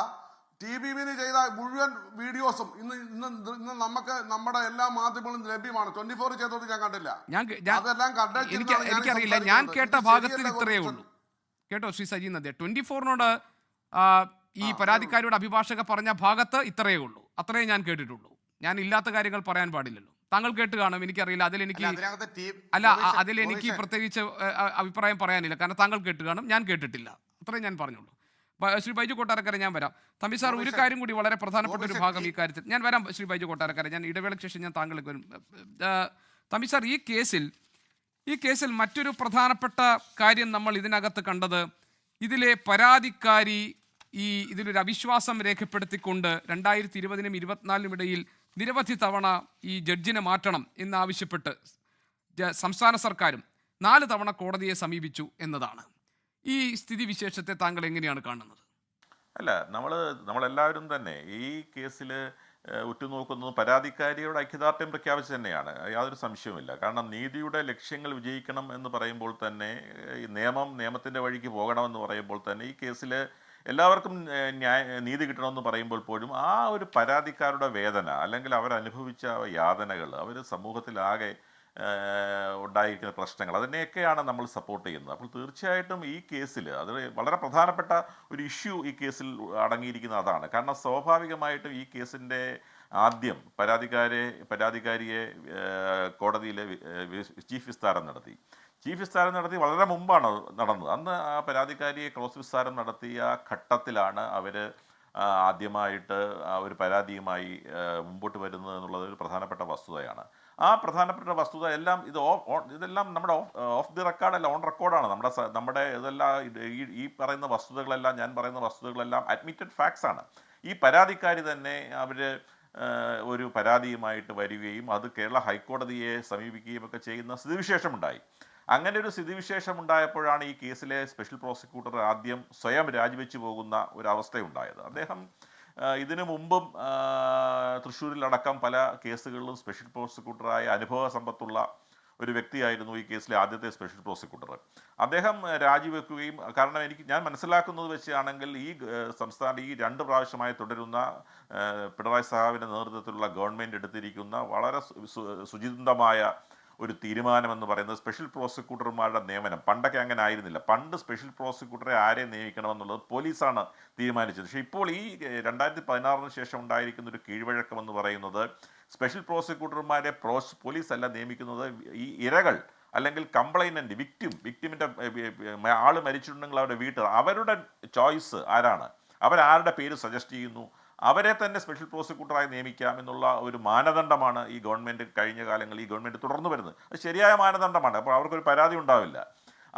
[SPEAKER 4] TB ചെയ്ത മുഴുവൻ വീഡിയോസും ഇന്ന് നമുക്ക് നമ്മുടെ എല്ലാ മാധ്യമങ്ങളും ലഭ്യമാണ്. 24 ചെയ്തോട് ഞാൻ കണ്ടില്ല. അതെല്ലാം
[SPEAKER 1] എനിക്കറിയില്ല. ഞാൻ കേട്ട ഭാഗത്തിൽ ഇത്രയേ ഉള്ളൂ. കേട്ടോ ശ്രീ സജി നദ്യ, 24നോട് ഈ പരാതിക്കാരിയുടെ അഭിഭാഷക പറഞ്ഞ ഭാഗത്ത് ഇത്രയേ ഉള്ളൂ, അത്രയേ ഞാൻ കേട്ടിട്ടുള്ളൂ. ഞാൻ ഇല്ലാത്ത കാര്യങ്ങൾ പറയാൻ പാടില്ലല്ലോ. താങ്കൾ കേട്ട് കാണും, എനിക്കറിയില്ല. അതിലെനിക്ക് പ്രത്യേകിച്ച് അഭിപ്രായം പറയാനില്ല, കാരണം താങ്കൾ കേട്ട് കാണും, ഞാൻ കേട്ടിട്ടില്ല, അത്രയും ഞാൻ പറഞ്ഞുള്ളൂ. ശ്രീ ബൈജു കൊട്ടാരക്കര ഞാൻ വരാം. തമ്പി സാർ, ഒരു കാര്യം കൂടി വളരെ പ്രധാനപ്പെട്ട ഒരു ഭാഗം ഈ കാര്യത്തിൽ ഞാൻ വരാം. ശ്രീ ബൈജു കൊട്ടാരക്കര, ഞാൻ ഇടവേളയ്ക്ക് ശേഷം ഞാൻ താങ്കളിലേക്ക് വരും. തമ്പി സാർ, ഈ കേസിൽ മറ്റൊരു പ്രധാനപ്പെട്ട കാര്യം നമ്മൾ ഇതിനകത്ത് കണ്ടത്, ഇതിലെ പരാതിക്കാരി ഇതിലൊരു അവിശ്വാസം രേഖപ്പെടുത്തിക്കൊണ്ട് 2020-നും 2024-നും ഇടയിൽ നിരവധി തവണ ഈ ജഡ്ജിനെ മാറ്റണം എന്നാവശ്യപ്പെട്ട് സംസ്ഥാന സർക്കാരും 4 തവണ കോടതിയെ സമീപിച്ചു എന്നതാണ്. ഈ സ്ഥിതിവിശേഷത്തെ താങ്കൾ എങ്ങനെയാണ് കാണുന്നത്?
[SPEAKER 2] അല്ല, നമ്മളെല്ലാവരും തന്നെ ഈ കേസിൽ ഉറ്റുനോക്കുന്നത് പരാതിക്കാരിയുടെ ഐക്യദാർഢ്യം പ്രഖ്യാപിച്ച് തന്നെയാണ്. യാതൊരു സംശയവുമില്ല. കാരണം നീതിയുടെ ലക്ഷ്യങ്ങൾ വിജയിക്കണം എന്ന് പറയുമ്പോൾ തന്നെ, ഈ നിയമത്തിൻ്റെ വഴിക്ക് പോകണമെന്ന് പറയുമ്പോൾ തന്നെ, ഈ കേസിൽ എല്ലാവർക്കും നീതി കിട്ടണമെന്ന് പറയുമ്പോൾ പോലും ആ ഒരു പരാതിക്കാരുടെ വേദന അല്ലെങ്കിൽ അവരനുഭവിച്ച യാതനകൾ, അവർ സമൂഹത്തിലാകെ ഉണ്ടായിരിക്കുന്ന പ്രശ്നങ്ങൾ, അതിനെയൊക്കെയാണ് നമ്മൾ സപ്പോർട്ട് ചെയ്യുന്നത്. അപ്പോൾ തീർച്ചയായിട്ടും ഈ കേസിൽ അത് വളരെ പ്രധാനപ്പെട്ട ഒരു ഇഷ്യൂ ഈ കേസിൽ അടങ്ങിയിരിക്കുന്ന അതാണ്. കാരണം സ്വാഭാവികമായിട്ടും ഈ കേസിൻ്റെ ആദ്യം പരാതിക്കാരിയെ കോടതിയിൽ ചീഫ് വിസ്താരം നടത്തി വളരെ മുമ്പാണ് നടന്നത്. അന്ന് ആ പരാതിക്കാരിയെ ക്രോസ് വിസ്താരം നടത്തിയ ഘട്ടത്തിലാണ് അവർ ആദ്യമായിട്ട് ഒരു പരാതിയുമായി മുമ്പോട്ട് വരുന്നത് എന്നുള്ളത് ഒരു പ്രധാനപ്പെട്ട വസ്തുതയാണ്. ആ പ്രധാനപ്പെട്ട വസ്തുത ഇതെല്ലാം നമ്മുടെ ഓഫ് ദി റെക്കോർഡല്ല, ഓൺ റെക്കോർഡാണ്. നമ്മുടെ ഇതെല്ലാം ഈ പറയുന്ന വസ്തുതകളെല്ലാം, ഞാൻ പറയുന്ന വസ്തുതകളെല്ലാം അഡ്മിറ്റഡ് ഫാക്ട്സ് ആണ്. ഈ പരാതിക്കാരി തന്നെ അവർ ഒരു പരാതിയുമായിട്ട് വരികയും അത് കേരള ഹൈക്കോടതിയെ സമീപിക്കുകയും ഒക്കെ ചെയ്യുന്ന സ്ഥിതിവിശേഷമുണ്ടായി. അങ്ങനെ ഒരു സ്ഥിതിവിശേഷം ഉണ്ടായപ്പോഴാണ് ഈ കേസിലെ സ്പെഷ്യൽ പ്രോസിക്യൂട്ടർ ആദ്യം സ്വയം രാജിവെച്ചു പോകുന്ന ഒരവസ്ഥയുണ്ടായത്. അദ്ദേഹം ഇതിനു മുമ്പും തൃശ്ശൂരിലടക്കം പല കേസുകളിലും സ്പെഷ്യൽ പ്രോസിക്യൂട്ടറായ അനുഭവ സമ്പത്തുള്ള ഒരു വ്യക്തിയായിരുന്നു ഈ കേസിലെ ആദ്യത്തെ സ്പെഷ്യൽ പ്രോസിക്യൂട്ടർ. അദ്ദേഹം രാജിവെക്കുകയും, കാരണം ഞാൻ മനസ്സിലാക്കുന്നത് വെച്ചാണെങ്കിൽ ഈ സംസ്ഥാനം ഈ 2 പ്രാവശ്യമായി തുടരുന്ന പിണറായി സഹാവിൻ്റെ നേതൃത്വത്തിലുള്ള ഗവൺമെൻറ് എടുത്തിരിക്കുന്ന വളരെ സുചിന്തമായ ഒരു തീരുമാനമെന്ന് പറയുന്നത് സ്പെഷ്യൽ പ്രോസിക്യൂട്ടർമാരുടെ നിയമനം. പണ്ടൊക്കെ അങ്ങനെ ആയിരുന്നില്ല. പണ്ട് സ്പെഷ്യൽ പ്രോസിക്യൂട്ടറെ ആരെ നിയമിക്കണമെന്നുള്ളത് പോലീസാണ് തീരുമാനിച്ചത്. പക്ഷേ ഇപ്പോൾ ഈ 2016 ശേഷം ഉണ്ടായിരിക്കുന്ന ഒരു കീഴ്വഴക്കം എന്ന് പറയുന്നത് സ്പെഷ്യൽ പ്രോസിക്യൂട്ടർമാരെ പോലീസ് അല്ല നിയമിക്കുന്നത്, ഈ ഇരകൾ അല്ലെങ്കിൽ കംപ്ലൈനൻ്റ്, വിക്ടിമിൻ്റെ ആൾ മരിച്ചിട്ടുണ്ടെങ്കിൽ അവരുടെ വീട്ടുകാർ, അവരുടെ ചോയ്സ് ആരാണ്, അവരാരുടെ പേര് സജസ്റ്റ് ചെയ്യുന്നു, അവരെ തന്നെ സ്പെഷ്യൽ പ്രോസിക്യൂട്ടറായി നിയമിക്കാം എന്നുള്ള ഒരു മാനദണ്ഡമാണ് ഈ ഗവൺമെൻറ് കഴിഞ്ഞ കാലങ്ങളിൽ ഈ ഗവൺമെൻറ് തുടർന്നു വരുന്നത്. അത് ശരിയായ മാനദണ്ഡമാണ്. അപ്പോൾ അവർക്കൊരു പരാതി ഉണ്ടാവില്ല.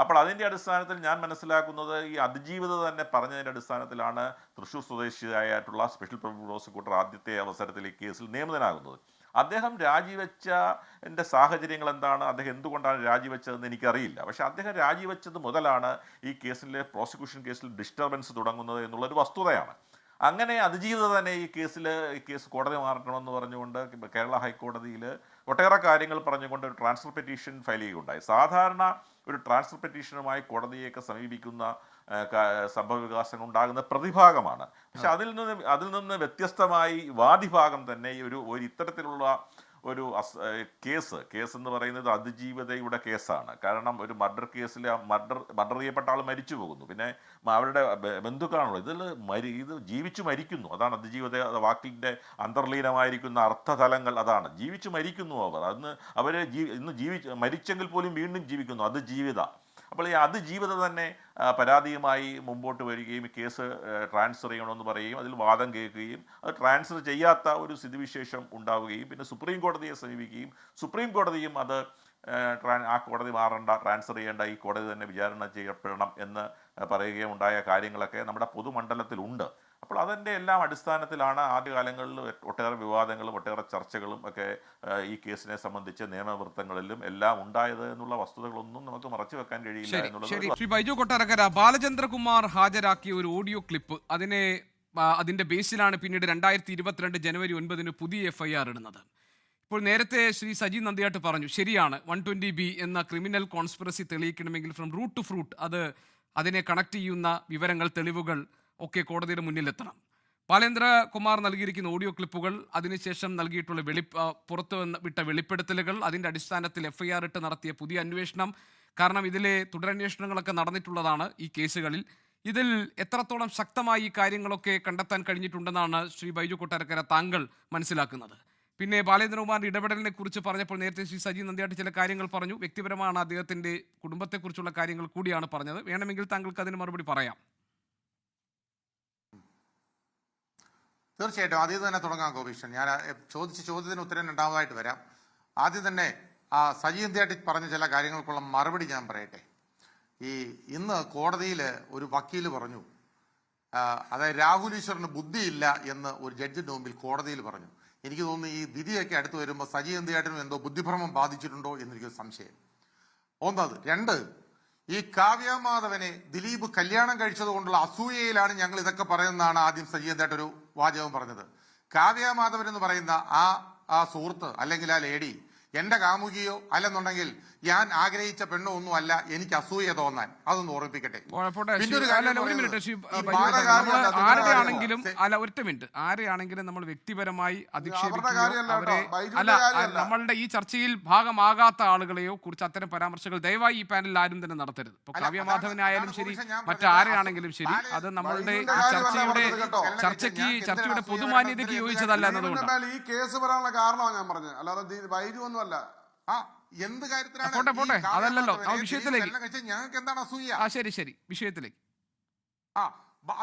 [SPEAKER 2] അപ്പോൾ അതിൻ്റെ അടിസ്ഥാനത്തിൽ ഞാൻ മനസ്സിലാക്കുന്നത് ഈ അതിജീവിത തന്നെ പറഞ്ഞതിൻ്റെ അടിസ്ഥാനത്തിലാണ് തൃശ്ശൂർ സ്വദേശിയായിട്ടുള്ള സ്പെഷ്യൽ പ്രോസിക്യൂട്ടർ ആദ്യത്തെ അവസരത്തിൽ ഈ കേസിൽ നിയമിതനാകുന്നത്. അദ്ദേഹം രാജിവെച്ചതിൻ്റെ സാഹചര്യങ്ങൾ എന്താണ്, അദ്ദേഹം എന്തുകൊണ്ടാണ് രാജിവെച്ചതെന്ന് എനിക്കറിയില്ല. പക്ഷേ അദ്ദേഹം രാജിവെച്ചത് മുതലാണ് ഈ പ്രോസിക്യൂഷൻ കേസിൽ ഡിസ്റ്റർബൻസ് തുടങ്ങുന്നത് എന്നുള്ളൊരു വസ്തുതയാണ്. അങ്ങനെ അതിജീവിത തന്നെ ഈ കേസ് കോടതി മാറണമെന്ന് പറഞ്ഞുകൊണ്ട് കേരള ഹൈക്കോടതിയിൽ ഒട്ടേറെ കാര്യങ്ങൾ പറഞ്ഞുകൊണ്ട് ഒരു ട്രാൻസ്ഫർ പെറ്റീഷൻ ഫയൽ ചെയ്യുകയുണ്ടായി. സാധാരണ ഒരു ട്രാൻസ്ഫർ പെറ്റീഷനുമായി കോടതിയൊക്കെ സമീപിക്കുന്ന സംഭവ വികാസങ്ങൾ ഉണ്ടാകുന്ന പ്രതിഭാഗമാണ്. പക്ഷെ അതിൽ നിന്ന് വ്യത്യസ്തമായി വാദിഭാഗം തന്നെ ഒരു ഇത്തരത്തിലുള്ള ഒരു കേസ് എന്ന് പറയുന്നത് അതിജീവിതയുടെ കേസാണ്. കാരണം ഒരു മർഡർ കേസിൽ മർഡർ ചെയ്യപ്പെട്ട ആൾ മരിച്ചു പോകുന്നു, പിന്നെ അവരുടെ ബന്ധുക്കളാണല്ലോ ഇത് ജീവിച്ചു മരിക്കുന്നു. അതാണ് അതിജീവിത വാക്കിൻ്റെ അന്തർലീനമായിരിക്കുന്ന അർത്ഥതലങ്ങൾ. അതാണ് ജീവിച്ചു മരിക്കുന്നു അവർ ഇന്ന് മരിച്ചെങ്കിൽ പോലും വീണ്ടും ജീവിക്കുന്നു, അത് ജീവിത. അപ്പോൾ ഈ അതിജീവിത തന്നെ പരാതിയുമായി മുമ്പോട്ട് വരികയും കേസ് ട്രാൻസ്ഫർ ചെയ്യണമെന്ന് പറയുകയും അതിൽ വാദം കേൾക്കുകയും അത് ട്രാൻസ്ഫർ ചെയ്യാത്ത ഒരു സ്ഥിതിവിശേഷം ഉണ്ടാവുകയും പിന്നെ സുപ്രീം കോടതിയെ സമീപിക്കുകയും സുപ്രീം കോടതിയും അത് ആ കോടതി മാറേണ്ട, ട്രാൻസ്ഫർ ചെയ്യേണ്ട, ഈ കോടതി തന്നെ വിചാരണ ചെയ്യപ്പെടണം എന്ന് പറയുകയും ഉണ്ടായ കാര്യങ്ങളൊക്കെ നമ്മുടെ പൊതുമണ്ഡലത്തിലുണ്ട്. അപ്പോൾ അതിൻ്റെ എല്ലാം അടിസ്ഥാനത്തിലാണ് ആദ്യകാലങ്ങളിൽ ഒട്ടേറെ വിവാദങ്ങളും ഒട്ടേറെ ചർച്ചകളും ഒക്കെ ഈ കേസിനെ സംബന്ധിച്ച് നിയമവൃത്തങ്ങളിലും എല്ലാം ഉണ്ടായത് എന്നുള്ള വസ്തുതകളൊന്നും നമുക്ക് മറച്ചു വെക്കാൻ കഴിയില്ല എന്നുള്ളത്.
[SPEAKER 1] ശ്രീ ബൈജു കൊട്ടാരക്കര, ബാലചന്ദ്രകുമാർ ഹാജരാക്കിയ ഒരു ഓഡിയോ ക്ലിപ്പ്, അതിന്റെ ബേസിലാണ് പിന്നീട് 2022 ജനുവരി 9 പുതിയ FIR ഇടുന്നത്. ഇപ്പോൾ നേരത്തെ ശ്രീ സജി നന്ദിയാട്ട് പറഞ്ഞു, ശരിയാണ്, 120B എന്ന ക്രിമിനൽ കോൺസ്പിറസി തെളിയിക്കണമെങ്കിൽ ഫ്രം റൂട്ട് ടു ഫ്രൂട്ട് അതിനെ കണക്ട് ചെയ്യുന്ന വിവരങ്ങൾ, തെളിവുകൾ ഒക്കെ കോടതിയുടെ മുന്നിലെത്തണം. ബാലേന്ദ്രകുമാർ നൽകിയിരിക്കുന്ന ഓഡിയോ ക്ലിപ്പുകൾ, അതിനുശേഷം നൽകിയിട്ടുള്ള പുറത്തു വിട്ട വെളിപ്പെടുത്തലുകൾ, അതിൻ്റെ അടിസ്ഥാനത്തിൽ FIR ഇട്ട് നടത്തിയ പുതിയ അന്വേഷണം, കാരണം ഇതിലെ തുടരന്വേഷണങ്ങളൊക്കെ നടന്നിട്ടുള്ളതാണ് ഈ കേസുകളിൽ. ഇതിൽ എത്രത്തോളം ശക്തമായി ഈ കാര്യങ്ങളൊക്കെ കണ്ടെത്താൻ കഴിഞ്ഞിട്ടുണ്ടെന്നാണ് ശ്രീ ബൈജു കൊട്ടാരക്കര താങ്കൾ മനസ്സിലാക്കുന്നത്? പിന്നെ ബാലേന്ദ്രകുമാറിന്റെ ഇടപെടലിനെ കുറിച്ച് പറഞ്ഞപ്പോൾ നേരത്തെ ശ്രീ സജി നന്ദിയാട്ട് ചില കാര്യങ്ങൾ പറഞ്ഞു. വ്യക്തിപരമാണ്, അദ്ദേഹത്തിന്റെ കുടുംബത്തെക്കുറിച്ചുള്ള കാര്യങ്ങൾ കൂടിയാണ് പറഞ്ഞത്. വേണമെങ്കിൽ താങ്കൾക്ക് അതിന് മറുപടി പറയാം.
[SPEAKER 3] തീർച്ചയായിട്ടും ആദ്യം തന്നെ തുടങ്ങാം ഗോപീഷൻ. ഞാൻ ചോദിച്ച ചോദ്യത്തിന് ഉത്തരം രണ്ടാമതായിട്ട് വരാം. ആദ്യം തന്നെ സജി ഇന്ത്യാട്ടി പറഞ്ഞ ചില കാര്യങ്ങൾക്കുള്ള മറുപടി ഞാൻ പറയട്ടെ. ഇന്ന് കോടതിയിൽ ഒരു വക്കീൽ പറഞ്ഞു, അതായത് രാഹുൽ ഈശ്വറിന് ബുദ്ധിയില്ല എന്ന് ഒരു ജഡ്ജിന്റെ മുമ്പിൽ കോടതിയിൽ പറഞ്ഞു. എനിക്ക് തോന്നുന്നു ഈ വിധിയൊക്കെ അടുത്ത് വരുമ്പോൾ സജി ഇന്ത്യാട്ടിനും എന്തോ ബുദ്ധിഭ്രമം ബാധിച്ചിട്ടുണ്ടോ എന്നെനിക്കൊരു സംശയം. ഒന്നത്. രണ്ട്, ഈ കാവ്യമാധവനെ ദിലീപ് കല്യാണം കഴിച്ചത് കൊണ്ടുള്ള അസൂയയിലാണ് ഞങ്ങൾ ഇതൊക്കെ പറയുന്നതാണ് ആദ്യം സജി ഇന്ത്യാട്ടി ഒരു വാചകം പറഞ്ഞത്. കാവ്യമാധവൻ എന്ന് പറയുന്ന ആ സുഹൃത്ത് അല്ലെങ്കിൽ ആ ലേഡി എന്റെ കാമുകിയോ അല്ലെന്നുണ്ടെങ്കിൽ ഞാൻ ആഗ്രഹിച്ച പെണ്ണോ ഒന്നും അല്ല, എനിക്ക് അസൂയ തോന്നാൻ. അതൊന്ന് ഓർമ്മിപ്പിക്കട്ടെ.
[SPEAKER 1] ആരെയാണെങ്കിലും നമ്മൾ വ്യക്തിപരമായി നമ്മളുടെ ഈ ചർച്ചയിൽ ഭാഗമാകാത്ത ആളുകളെയോ കുറിച്ച് അത്തരം പരാമർശങ്ങൾ ദയവായി ഈ പാനലിൽ ആരും തന്നെ നടത്തരുത്. ഇപ്പൊ കാവ്യമാധവനായാലും ശരി, മറ്റാരെയാണെങ്കിലും ശരി, അത് നമ്മളുടെ ചർച്ചയുടെ പൊതുമാന്യതയ്ക്ക് യോജിച്ചതല്ല എന്നതുകൊണ്ട്
[SPEAKER 4] ഈ കേസ് പറയാനുള്ള കാരണമാണ് ഞാൻ പറഞ്ഞത്, അല്ലാതെ വൈദ്യുവൊന്നും അല്ല.
[SPEAKER 3] എന്ത് കാര്യത്തിലാണ്
[SPEAKER 1] അതല്ലല്ലോ വിഷയത്തിലേക്ക്.
[SPEAKER 3] ഞങ്ങൾക്ക് എന്താണ് അസൂയ?
[SPEAKER 1] ശരി ശരി, വിഷയത്തിലേക്ക്.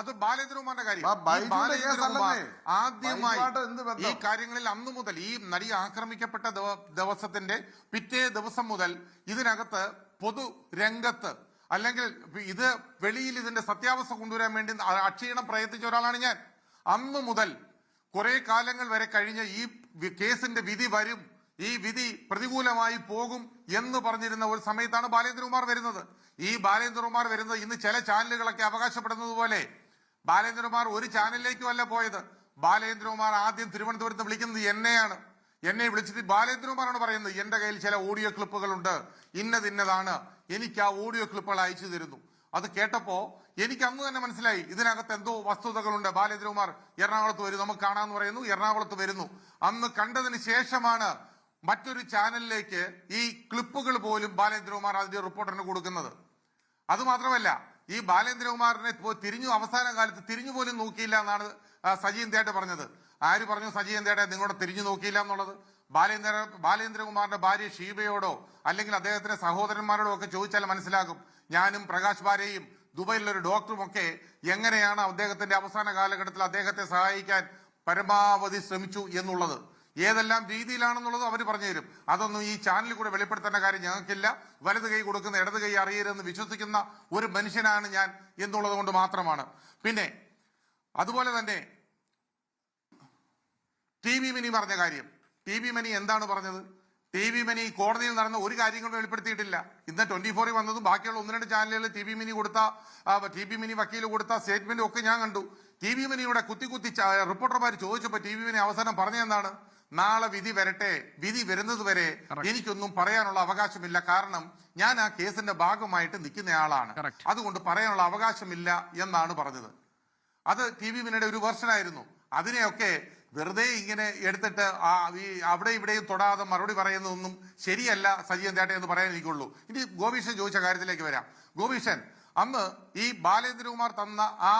[SPEAKER 3] അത് ബാലേന്ദ്രകുമാറിന്റെ കാര്യം. ആദ്യമായി ഈ കാര്യങ്ങളിൽ അന്നു മുതൽ ഈ നടി ആക്രമിക്കപ്പെട്ട ദിവസത്തിന്റെ പിറ്റേ ദിവസം മുതൽ ഇതിനകത്ത് പൊതു രംഗത്ത് അല്ലെങ്കിൽ ഇത് വെളിയിൽ ഇതിന്റെ സത്യാവസ്ഥ കൊണ്ടുവരാൻ വേണ്ടി അക്ഷീണം പ്രയത്നിച്ച ഒരാളാണ് ഞാൻ. അന്നു മുതൽ കുറെ കാലങ്ങൾ വരെ കഴിഞ്ഞ് ഈ കേസിന്റെ വിധി വരും, ഈ വിധി പ്രതികൂലമായി പോകും എന്ന് പറഞ്ഞിരുന്ന ഒരു സമയത്താണ് ബാലേന്ദ്രകുമാർ വരുന്നത്. ഈ ബാലേന്ദ്രകുമാർ വരുന്നത് ഇന്ന് ചില ചാനലുകളൊക്കെ അവകാശപ്പെടുന്നത് പോലെ ബാലേന്ദ്രകുമാർ ഒരു ചാനലിലേക്കും അല്ല പോയത്. ബാലേന്ദ്രകുമാർ ആദ്യം തിരുവനന്തപുരത്ത് വിളിക്കുന്നത് എന്നെയാണ്. എന്നെ വിളിച്ചിട്ട് ബാലേന്ദ്രകുമാറാണ് പറയുന്നത്, എന്റെ കയ്യിൽ ചില ഓഡിയോ ക്ലിപ്പുകളുണ്ട്, ഇന്നതാണ്, എനിക്ക് ആ ഓഡിയോ ക്ലിപ്പുകൾ അയച്ചു തരുന്നു. അത് കേട്ടപ്പോ എനിക്ക് അന്ന് തന്നെ മനസ്സിലായി ഇതിനകത്ത് എന്തോ വസ്തുതകളുണ്ട്. ബാലേന്ദ്രകുമാർ എറണാകുളത്ത് വരും, നമുക്ക് കാണാമെന്ന് പറയുന്നു, എറണാകുളത്ത് വരുന്നു. അന്ന് കണ്ടതിന് ശേഷമാണ് മറ്റൊരു ചാനലിലേക്ക് ഈ ക്ലിപ്പുകൾ പോലും ബാലേന്ദ്രകുമാർ അതിന്റെ റിപ്പോർട്ടറിന് കൊടുക്കുന്നത്. അതുമാത്രമല്ല, ഈ ബാലേന്ദ്രകുമാറിനെ അവസാന കാലത്ത് തിരിഞ്ഞു പോലും നോക്കിയില്ല എന്നാണ് സജി ഇന്ത്യാട്ടി പറഞ്ഞത്. ആര് പറഞ്ഞു സജി ഇന്ത്യാട്ടി നിങ്ങളോട് തിരിഞ്ഞു നോക്കിയില്ല എന്നുള്ളത്? ബാലേന്ദ്രകുമാറിന്റെ ഭാര്യ ഷീബയോടോ അല്ലെങ്കിൽ അദ്ദേഹത്തിന്റെ സഹോദരന്മാരോടോ ഒക്കെ ചോദിച്ചാൽ മനസ്സിലാകും. ഞാനും പ്രകാശ് ബാരയും ദുബൈയിലൊരു ഡോക്ടറും ഒക്കെ എങ്ങനെയാണ് അദ്ദേഹത്തിന്റെ അവസാന കാലഘട്ടത്തിൽ അദ്ദേഹത്തെ സഹായിക്കാൻ പരമാവധി ശ്രമിച്ചു എന്നുള്ളത്, ഏതെല്ലാം രീതിയിലാണെന്നുള്ളത് അവർ പറഞ്ഞു തരും. അതൊന്നും ഈ ചാനലിൽ കൂടെ വെളിപ്പെടുത്തേണ്ട കാര്യം ഞങ്ങൾക്കില്ല. വലത് കൈ കൊടുക്കുന്ന ഇടത് കൈ അറിയരുതെന്ന് വിശ്വസിക്കുന്ന ഒരു മനുഷ്യനാണ് ഞാൻ എന്നുള്ളത് കൊണ്ട് മാത്രമാണ്. പിന്നെ അതുപോലെ തന്നെ TV മിനി പറഞ്ഞ കാര്യം, TV മിനി എന്താണ് പറഞ്ഞത്? TV മിനി കോടതിയിൽ നടന്ന ഒരു കാര്യങ്ങളും വെളിപ്പെടുത്തിയിട്ടില്ല. ഇന്ന് 24 വന്നതും ബാക്കിയുള്ള 1-2 ചാനലുകളിൽ TV മിനി വക്കീൽ കൊടുത്ത സ്റ്റേറ്റ്മെന്റും ഒക്കെ ഞാൻ കണ്ടു. TV മിനിയുടെ കുത്തി റിപ്പോർട്ടർമാർ ചോദിച്ചപ്പോൾ TV മിനി അവസാനം പറഞ്ഞെന്താണ്? നാളെ വിധി വരട്ടെ, വിധി വരുന്നത് വരെ എനിക്കൊന്നും പറയാനുള്ള അവകാശമില്ല, കാരണം ഞാൻ ആ കേസിന്റെ ഭാഗമായിട്ട് നിൽക്കുന്നയാളാണ്, അതുകൊണ്ട് പറയാനുള്ള അവകാശമില്ല എന്നാണ് പറഞ്ഞത്. അത് TV മിനിയുടെ ഒരു വെർഷനായിരുന്നു. അതിനെയൊക്കെ വെറുതെ ഇങ്ങനെ എടുത്തിട്ട് അവിടെ ഇവിടെയും തൊടാതെ മറുപടി പറയുന്നതൊന്നും ശരിയല്ല സജി ഇന്ത്യാട്ടി എന്ന് പറയാൻ എനിക്കുള്ളൂ. ഇനി ഗോപീഷൻ ചോദിച്ച കാര്യത്തിലേക്ക് വരാം. ഗോപീഷൻ, അന്ന് ഈ ബാലേന്ദ്രകുമാർ തന്ന ആ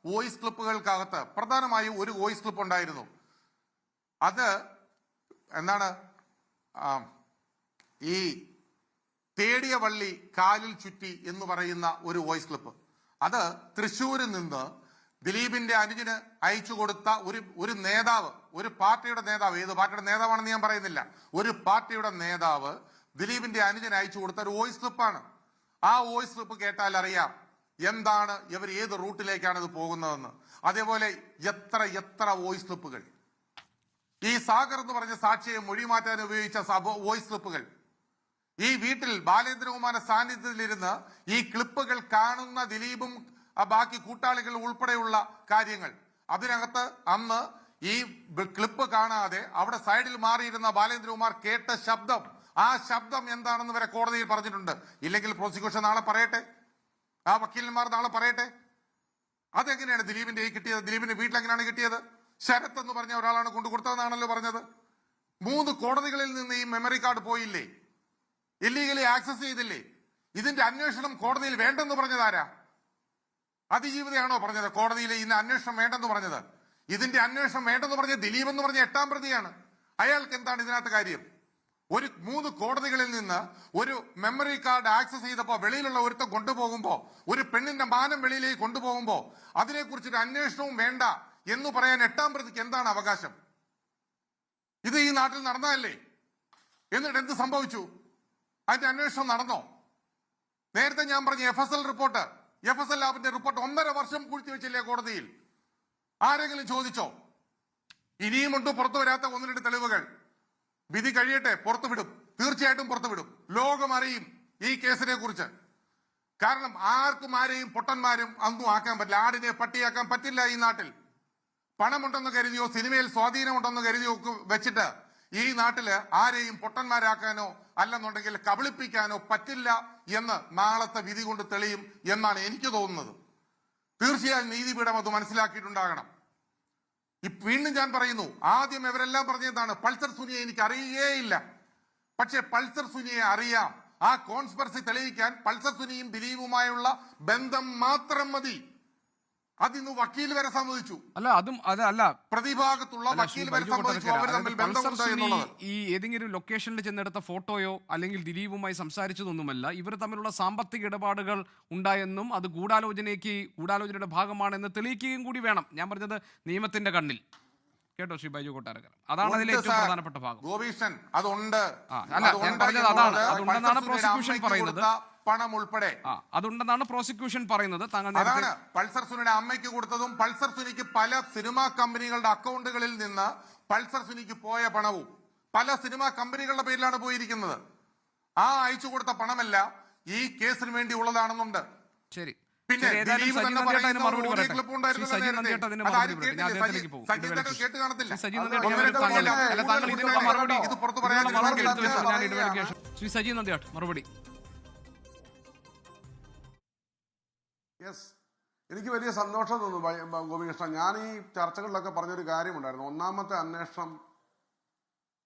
[SPEAKER 3] വോയിസ് ക്ലിപ്പുകൾക്കകത്ത് പ്രധാനമായും ഒരു വോയിസ് ക്ലിപ്പ് ഉണ്ടായിരുന്നു. അത് എന്താണ്? ഈ തേടിയ വള്ളി കാലിൽ ചുറ്റി എന്ന് പറയുന്ന ഒരു വോയിസ് ക്ലിപ്പ്. അത് തൃശ്ശൂരിൽ നിന്ന് ദിലീപിന്റെ അനുജന് അയച്ചു കൊടുത്ത ഒരു നേതാവ്, ഒരു പാർട്ടിയുടെ നേതാവ്, ഏത് പാർട്ടിയുടെ നേതാവാണെന്ന് ഞാൻ പറയുന്നില്ല, ഒരു പാർട്ടിയുടെ നേതാവ് ദിലീപിന്റെ അനുജന് അയച്ചു കൊടുത്ത ഒരു വോയിസ് ക്ലിപ്പാണ്. ആ വോയിസ് ക്ലിപ്പ് കേട്ടാൽ അറിയാം എന്താണ് ഇവർ ഏത് റൂട്ടിലേക്കാണ് ഇത് പോകുന്നതെന്ന്. അതേപോലെ എത്ര വോയിസ് ക്ലിപ്പുകൾ, ഈ സാഗർ എന്ന് പറഞ്ഞ സാക്ഷിയെ മൊഴി മാറ്റാൻ ഉപയോഗിച്ച വോയിസ് ക്ലിപ്പുകൾ, ഈ വീട്ടിൽ ബാലേന്ദ്രകുമാറിന്റെ സാന്നിധ്യത്തിലിരുന്ന് ഈ ക്ലിപ്പുകൾ കാണുന്ന ദിലീപും ബാക്കി കൂട്ടാളികൾ ഉൾപ്പെടെയുള്ള കാര്യങ്ങൾ. അതിനകത്ത് അന്ന് ഈ ക്ലിപ്പ് കാണാതെ അവിടെ സൈഡിൽ മാറിയിരുന്ന ബാലേന്ദ്രകുമാർ കേട്ട ശബ്ദം, ആ ശബ്ദം എന്താണെന്ന് വരെ കോടതിയിൽ പറഞ്ഞിട്ടുണ്ട്. ഇല്ലെങ്കിൽ പ്രോസിക്യൂഷൻ നാളെ പറയട്ടെ, ആ വക്കീലന്മാർ നാളെ പറയട്ടെ. അതെങ്ങനെയാണ് ദിലീപിന്റെ കിട്ടിയത്? ദിലീപിന്റെ വീട്ടിലെങ്ങനെയാണ് കിട്ടിയത്? ശരത് എന്ന് പറഞ്ഞ ഒരാളാണ് കൊണ്ടുകൊടുത്തതെന്നാണല്ലോ പറഞ്ഞത്. 3 കോടതികളിൽ നിന്ന് ഈ മെമ്മറി കാർഡ് പോയില്ലേ? ഇല്ലീഗലി ആക്സസ് ചെയ്തില്ലേ? ഇതിന്റെ അന്വേഷണം കോടതിയിൽ വേണ്ടെന്ന് പറഞ്ഞതാരാ? അതിജീവിതയാണോ പറഞ്ഞത് കോടതിയിൽ ഇന്ന് അന്വേഷണം വേണ്ടെന്ന് പറഞ്ഞത്? ഇതിന്റെ അന്വേഷണം വേണ്ടെന്ന് പറഞ്ഞ ദിലീപ് എന്ന് പറഞ്ഞ 8ാം പ്രതിയാണ്. അയാൾക്ക് എന്താണ് ഇതിനകത്ത് കാര്യം? 3 കോടതികളിൽ നിന്ന് ഒരു മെമ്മറി കാർഡ് ആക്സസ് ചെയ്തപ്പോൾ വെളിയിലുള്ള ഒരുത്തം കൊണ്ടുപോകുമ്പോ, ഒരു പെണ്ണിന്റെ മാനം വെളിയിലേക്ക് കൊണ്ടുപോകുമ്പോ അതിനെക്കുറിച്ചൊരു അന്വേഷണവും വേണ്ട എന്ന് പറയാൻ എട്ടാം പ്രതിക്ക് എന്താണ് അവകാശം? ഇത് ഈ നാട്ടിൽ നടന്നതല്ലേ? എന്നിട്ട് എന്ത് സംഭവിച്ചു? അതിന്റെ അന്വേഷണം നടന്നോ? നേരത്തെ ഞാൻ പറഞ്ഞ FSL റിപ്പോർട്ട്, FSL ലാബിന്റെ റിപ്പോർട്ട് 1.5 വർഷം പൂഴ്ത്തിവെച്ചില്ലേ കോടതിയിൽ? ആരെങ്കിലും ചോദിച്ചോ? ഇനിയുമുണ്ട് പുറത്തു വരാത്ത 1-2 തെളിവുകൾ. വിധി കഴിയട്ടെ, പുറത്തുവിടും, തീർച്ചയായിട്ടും പുറത്തുവിടും. ലോകം അറിയും ഈ കേസിനെ കുറിച്ച്. കാരണം ആർക്കും ആരെയും പൊട്ടന്മാരും ഒന്നും ആക്കാൻ പറ്റില്ല. ആടിനെ പട്ടിയാക്കാൻ പറ്റില്ല ഈ നാട്ടിൽ. പണമുണ്ടെന്ന് കരുതിയോ സിനിമയിൽ സ്വാധീനമുണ്ടെന്ന് കരുതിയോ വെച്ചിട്ട് ഈ നാട്ടില് ആരെയും പൊട്ടന്മാരാക്കാനോ അല്ലെന്നുണ്ടെങ്കിൽ കബളിപ്പിക്കാനോ പറ്റില്ല എന്ന് നാളത്തെ വിധി കൊണ്ട് തെളിയും എന്നാണ് എനിക്ക് തോന്നുന്നത്. തീർച്ചയായും നീതിപീഠം അത് മനസ്സിലാക്കിയിട്ടുണ്ടാകണം. വീണ്ടും ഞാൻ പറയുന്നു, ആദ്യം ഇവരെല്ലാം പറഞ്ഞതാണ് പൾസർ സുനിയെ എനിക്ക് അറിയുകയില്ല. പക്ഷെ പൾസർ സുനിയെ അറിയാം. ആ കോൺസ്പെറസി തെളിയിക്കാൻ പൾസർ സുനിയും ദിലീപുമായുള്ള ബന്ധം മാത്രം മതി. അതിന്ന് വക്കീൽ വരെ സമ്മതിച്ചു. പ്രതിഭാഗത്തുള്ള വക്കീൽ വരെ സമ്മതിച്ചു അവർ തമ്മിൽ ബന്ധമുണ്ട് എന്നുള്ളത്.
[SPEAKER 1] ഈ ഏതെങ്കിലും ലൊക്കേഷനിൽ ചെന്നെടുത്ത ഫോട്ടോയോ അല്ലെങ്കിൽ ദിലീപുമായി സംസാരിച്ചതൊന്നുമല്ല. ഇവർ തമ്മിലുള്ള സാമ്പത്തിക ഇടപാടുകൾ ഉണ്ടായെന്നും അത് ഗൂഢാലോചനയുടെ ഭാഗമാണെന്ന് തെളിയിക്കുകയും കൂടി വേണം. ഞാൻ പറഞ്ഞത് നിയമത്തിന്റെ കണ്ണിൽ. കേട്ടോ ശ്രീ ബൈജു കൊട്ടാരക്കര, അതാണ് അതിലെ ഏറ്റവും പ്രധാനപ്പെട്ട ഭാഗം.
[SPEAKER 3] ഗോപീഷൻ അതുണ്ട്.
[SPEAKER 1] ഞാൻ പറഞ്ഞത് അതാണ്. അതുണ്ടെന്നാണ് പ്രോസിക്യൂഷൻ പറയുന്നത്.
[SPEAKER 3] പണം ഉൾപ്പെടെ
[SPEAKER 1] അതുണ്ടെന്നാണ് പ്രോസിക്യൂഷൻ പറയുന്നത്.
[SPEAKER 3] അതാണ് പൾസർ സുനിയുടെ അമ്മയ്ക്ക് കൊടുത്തതും പൾസർ സുനിക്ക് പല സിനിമാ കമ്പനികളുടെ അക്കൗണ്ടുകളിൽ നിന്ന് പൾസർ സുനിക്ക് പോയ പണവും പല സിനിമാ കമ്പനികളുടെ പേരിലാണ് പോയിരിക്കുന്നത്. ആ അയച്ചു കൊടുത്ത പണമല്ല ഈ കേസിന് വേണ്ടി ഉള്ളതാണെന്നുണ്ട്.
[SPEAKER 1] ശരി,
[SPEAKER 3] പിന്നെ
[SPEAKER 1] ദിലീപ് തന്നെ പറയുന്ന
[SPEAKER 3] മറുപടി
[SPEAKER 1] കേട്ട് ശ്രീ സജി നന്ദിയാട്ട് മറുപടി.
[SPEAKER 4] യെസ്, എനിക്ക് വലിയ സന്തോഷം തോന്നുന്നു ഗോപികൃഷ്ണൻ. ഞാൻ ഈ ചർച്ചകളിലൊക്കെ പറഞ്ഞൊരു കാര്യമുണ്ടായിരുന്നു. ഒന്നാമത്തെ അന്വേഷണം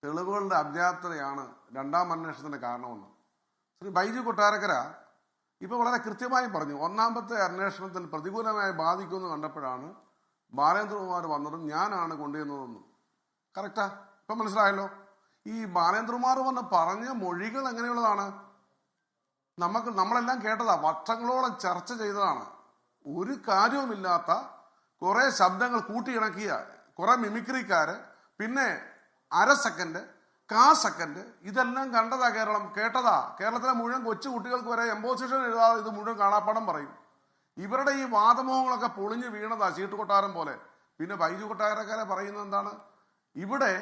[SPEAKER 4] തെളിവുകളുടെ അപര്യാപ്തതയാണ് രണ്ടാം അന്വേഷണത്തിന്റെ കാരണമെന്ന് ശ്രീ ബൈജു കൊട്ടാരക്കര ഇപ്പൊ വളരെ കൃത്യമായി പറഞ്ഞു. ഒന്നാമത്തെ അന്വേഷണത്തിൽ പ്രതികൂലമായി ബാധിക്കുമെന്ന് കണ്ടപ്പോഴാണ് ബാലേന്ദ്രകുമാർ വന്നതും ഞാനാണ് കൊണ്ടുവന്നതെന്നും. കറക്റ്റാ? ഇപ്പൊ മനസ്സിലായല്ലോ. ഈ ബാലേന്ദ്രകുമാർ വന്ന് പറഞ്ഞ മൊഴികൾ എങ്ങനെയുള്ളതാണ്? നമ്മളെല്ലാം കേട്ടതാ, വർഷങ്ങളോളം ചർച്ച ചെയ്തതാണ്. ഒരു കാര്യവുമില്ലാത്ത കുറെ ശബ്ദങ്ങൾ കൂട്ടിയിണക്കിയ കുറെ മിമിക്രിക്കാര്, പിന്നെ അര സെക്കൻഡ്, കാ സെക്കൻഡ്, ഇതെല്ലാം കണ്ടതാ കേരളം, കേട്ടതാ. കേരളത്തിലെ മുഴുവൻ കൊച്ചു കുട്ടികൾക്ക് വരെ എംപോസിഷൻ എഴുതാതെ ഇത് മുഴുവൻ കാണാപ്പാടം പറയും. ഇവരുടെ ഈ വാദമോഹങ്ങളൊക്കെ പൊളിഞ്ഞു വീണതാ ചീട്ടുകൊട്ടാരം പോലെ. പിന്നെ ബൈജു കൊട്ടാരക്കാരെ പറയുന്നത് എന്താണ്? ഇവിടെ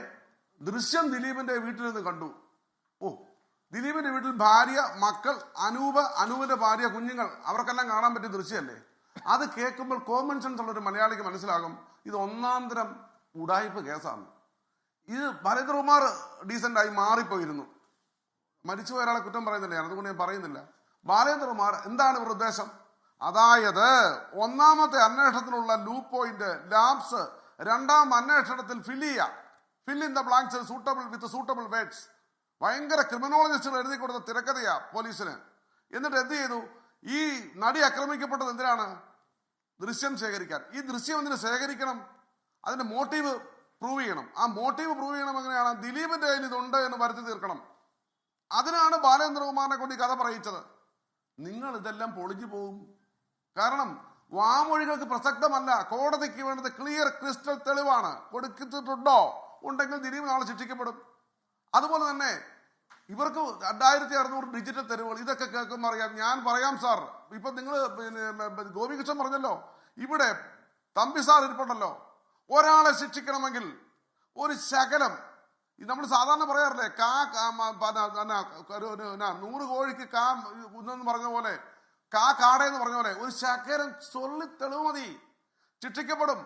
[SPEAKER 4] ദൃശ്യം ദിലീപിന്റെ വീട്ടിൽ നിന്ന് കണ്ടു. ദിലീപിന്റെ വീട്ടിൽ ഭാര്യ, മക്കൾ, അനൂപിന്റെ ഭാര്യ, കുഞ്ഞുങ്ങൾ, അവർക്കെല്ലാം കാണാൻ പറ്റിയ ദൃശ്യമല്ലേ? അത് കേൾക്കുമ്പോൾ കോമൺ സെൻസ് ഉള്ള ഒരു മലയാളിക്ക് മനസ്സിലാകും ഇത് ഒന്നാം തരം ഉടായ്പ കേസാണ്. ഇത് ബാലേന്ദ്രകുമാർ ഡീസൻ്റായി മാറിപ്പോയിരുന്നു. മരിച്ചുപോയ ഒരാളെ കുറ്റം പറയുന്നില്ല ഞാൻ, അതുകൊണ്ട് ഞാൻ പറയുന്നില്ല. ബാലേന്ദ്രകുമാർ എന്താണ് ഇവരുടെ ഉദ്ദേശം? അതായത് ഒന്നാമത്തെ അന്വേഷണത്തിനുള്ള ലൂപ്പ് പോയിന്റ്, ലാബ്സ് രണ്ടാം അന്വേഷണത്തിൽ fill in the blanks suitable with suitable words. ഭയങ്കര ക്രിമിനോളജിസ്റ്റുകൾ എഴുതി കൊടുത്ത തിരക്കഥയാ പോലീസിന്. എന്നിട്ട് എന്ത് ചെയ്തു? ഈ നടി ആക്രമിക്കപ്പെട്ടത് എന്തിനാണ്? ദൃശ്യം ശേഖരിക്കാൻ. ഈ ദൃശ്യം എന്തിനു ശേഖരിക്കണം? അതിന്റെ മോട്ടീവ് പ്രൂവ് ചെയ്യണം. ആ മോട്ടീവ് പ്രൂവ് ചെയ്യണം എങ്ങനെയാണ്? ദിലീപിന്റെ കയ്യിൽ ഇതുണ്ട് എന്ന് വരുത്തി തീർക്കണം. അതിനാണ് ബാലേന്ദ്രകുമാറിനെ കൊണ്ട് ഈ കഥ പറയിച്ചത്. നിങ്ങൾ ഇതെല്ലാം പൊളിഞ്ഞു പോകും. കാരണം വാമൊഴികൾക്ക് പ്രസക്തമല്ല. കോടതിക്ക് വേണ്ടത് ക്ലിയർ ക്രിസ്റ്റൽ തെളിവാണ്. കൊടുത്തിട്ടുണ്ടോ? ഉണ്ടെങ്കിൽ ദിലീപ് നാളെ ശിക്ഷിക്കപ്പെടും. അതുപോലെ തന്നെ ഇവർക്ക് 2600 ഡിജിറ്റൽ തെരുവുകൾ, ഇതൊക്കെ കേൾക്കുമ്പോൾ അറിയാം. ഞാൻ പറയാം സാർ, ഇപ്പൊ നിങ്ങൾ ഗോപികൃഷ്ണൻ പറഞ്ഞല്ലോ, ഇവിടെ തമ്പി സാർ ഇരിപ്പുണ്ടല്ലോ. ഒരാളെ ശിക്ഷിക്കണമെങ്കിൽ ഒരു ശകലം, നമ്മൾ സാധാരണ പറയാറില്ലേ, 100 കോഴിക്ക് എന്ന് പറഞ്ഞ പോലെ, കാടയെന്ന് പറഞ്ഞ പോലെ ഒരു ശകലം ചൊല്ലി തെളിവ് മതി, ശിക്ഷിക്കപ്പെടും.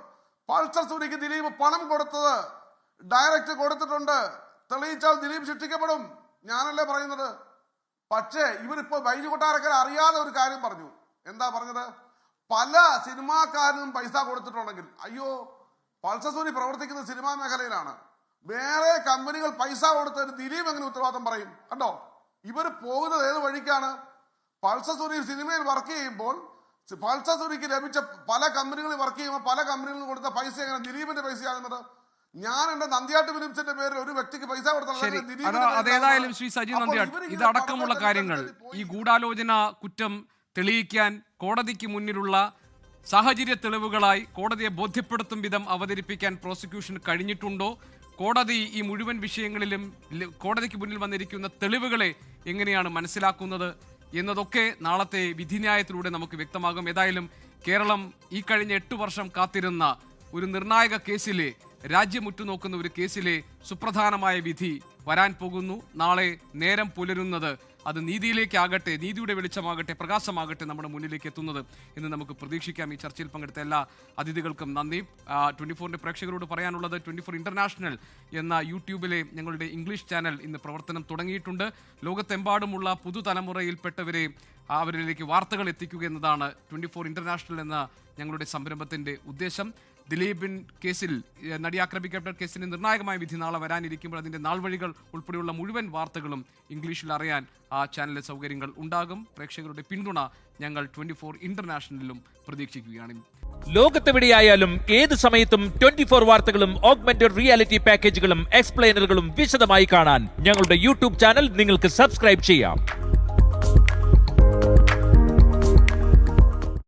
[SPEAKER 4] പൾസർ സുനിക്ക് ദിലീപ് പണം കൊടുത്തത് ഡയറക്റ്റ് കൊടുത്തിട്ടുണ്ട്, തെളിയിച്ചാൽ ദിലീപ് ശിക്ഷിക്കപ്പെടും. ഞാനല്ലേ പറയുന്നത്. പക്ഷേ ഇവരിപ്പോ ബൈജു കൊട്ടാരക്കര അറിയാതെ ഒരു കാര്യം പറഞ്ഞു. എന്താ പറഞ്ഞത്? പല സിനിമാക്കാരനും പൈസ കൊടുത്തിട്ടുണ്ടെങ്കിൽ, അയ്യോ പൾസർ സുനി പ്രവർത്തിക്കുന്ന സിനിമാ മേഖലയിലാണ്, വേറെ കമ്പനികൾ പൈസ കൊടുത്തതിന് ദിലീപ് എങ്ങനെ ഉത്തരവാദിത്തം പറയും? കണ്ടോ, ഇവർ പോകുന്നത് ഏത് വഴിക്കാണ്? പൾസർ സുനി സിനിമയിൽ വർക്ക് ചെയ്യുമ്പോൾ പൾസർ സുനിക്ക് ലഭിച്ച പല കമ്പനികളിൽ വർക്ക് ചെയ്യുമ്പോൾ പല കമ്പനികളിൽ കൊടുത്ത പൈസ എങ്ങനെ ദിലീപിന്റെ പൈസയാകുന്നത്? ഞാൻ എന്റെ നന്ദിയാട്ട് ഫിലിംസിന്റെ പേരിൽ ഒരു വ്യക്തിക്ക് പൈസ കൊടുത്താൽ
[SPEAKER 1] അതേതായാലും ശ്രീ സജി നന്ദിയാട്ട്, ഇതടക്കമുള്ള കാര്യങ്ങൾ, ഈ ഗൂഢാലോചന കുറ്റം തെളിയിക്കാൻ കോടതിക്ക് മുന്നിലുള്ള സാഹചര്യ തെളിവുകളായി കോടതിയെ ബോധ്യപ്പെടുത്തും വിധം അവതരിപ്പിക്കാൻ പ്രോസിക്യൂഷൻ കഴിഞ്ഞിട്ടുണ്ടോ? കോടതി ഈ മുഴുവൻ വിഷയങ്ങളിലും കോടതിക്ക് മുന്നിൽ വന്നിരിക്കുന്ന തെളിവുകളെ എങ്ങനെയാണ് മനസ്സിലാക്കുന്നത് എന്നതൊക്കെ നാളത്തെ വിധിന്യായത്തിലൂടെ നമുക്ക് വ്യക്തമാകും. ഏതായാലും കേരളം ഈ കഴിഞ്ഞ 8 വർഷം കാത്തിരുന്ന ഒരു നിർണായക കേസിലെ, രാജ്യം ഉറ്റുനോക്കുന്ന ഒരു കേസിലെ സുപ്രധാനമായ വിധി വരാൻ പോകുന്നു. നാളെ നേരം പുലരുന്നത് അത് നീതിയിലേക്കാകട്ടെ, നീതിയുടെ വെളിച്ചമാകട്ടെ, പ്രകാശമാകട്ടെ നമ്മുടെ മുന്നിലേക്ക് എത്തുന്നത് എന്ന് നമുക്ക് പ്രതീക്ഷിക്കാം. ഈ ചർച്ചയിൽ പങ്കെടുത്ത എല്ലാ അതിഥികൾക്കും നന്ദി. 24ന്റെ പ്രേക്ഷകരോട് പറയാനുള്ളത്, 24 ഇന്റർനാഷണൽ എന്ന യൂട്യൂബിലെ ഞങ്ങളുടെ ഇംഗ്ലീഷ് ചാനൽ ഇന്ന് പ്രവർത്തനം തുടങ്ങിയിട്ടുണ്ട്. ലോകത്തെമ്പാടുമുള്ള പുതുതലമുറയിൽപ്പെട്ടവരെ അവരിലേക്ക് വാർത്തകൾ എത്തിക്കുക എന്നതാണ് 24 ഇന്റർനാഷണൽ എന്ന ഞങ്ങളുടെ സംരംഭത്തിന്റെ ഉദ്ദേശം. ദിലീപിൻ കേസിൽ, നടി ആക്രമിക്കപ്പെട്ട കേസിന് നിർണായകമായ വിധി നാളെ വരാനിരിക്കുമ്പോൾ അതിന്റെ നാൾവഴികൾ ഉൾപ്പെടെയുള്ള മുഴുവൻ വാർത്തകളും ഇംഗ്ലീഷിൽ അറിയാൻ ആ ചാനലിലെ സൗകര്യങ്ങൾ ഉണ്ടാകും. പ്രേക്ഷകരുടെ പിന്തുണ ഞങ്ങൾ 24 ഇന്റർനാഷണലിലും പ്രതീക്ഷിക്കുകയാണ്.
[SPEAKER 5] ലോകത്തെവിടെയായാലും ഏത് സമയത്തും 24 വാർത്തകളും ഓഗ്മെന്റഡ് റിയാലിറ്റി പാക്കേജുകളും എക്സ്പ്ലെയിനറുകളും വിശദമായി കാണാൻ ഞങ്ങളുടെ യൂട്യൂബ് ചാനൽ നിങ്ങൾക്ക് സബ്സ്ക്രൈബ് ചെയ്യാം.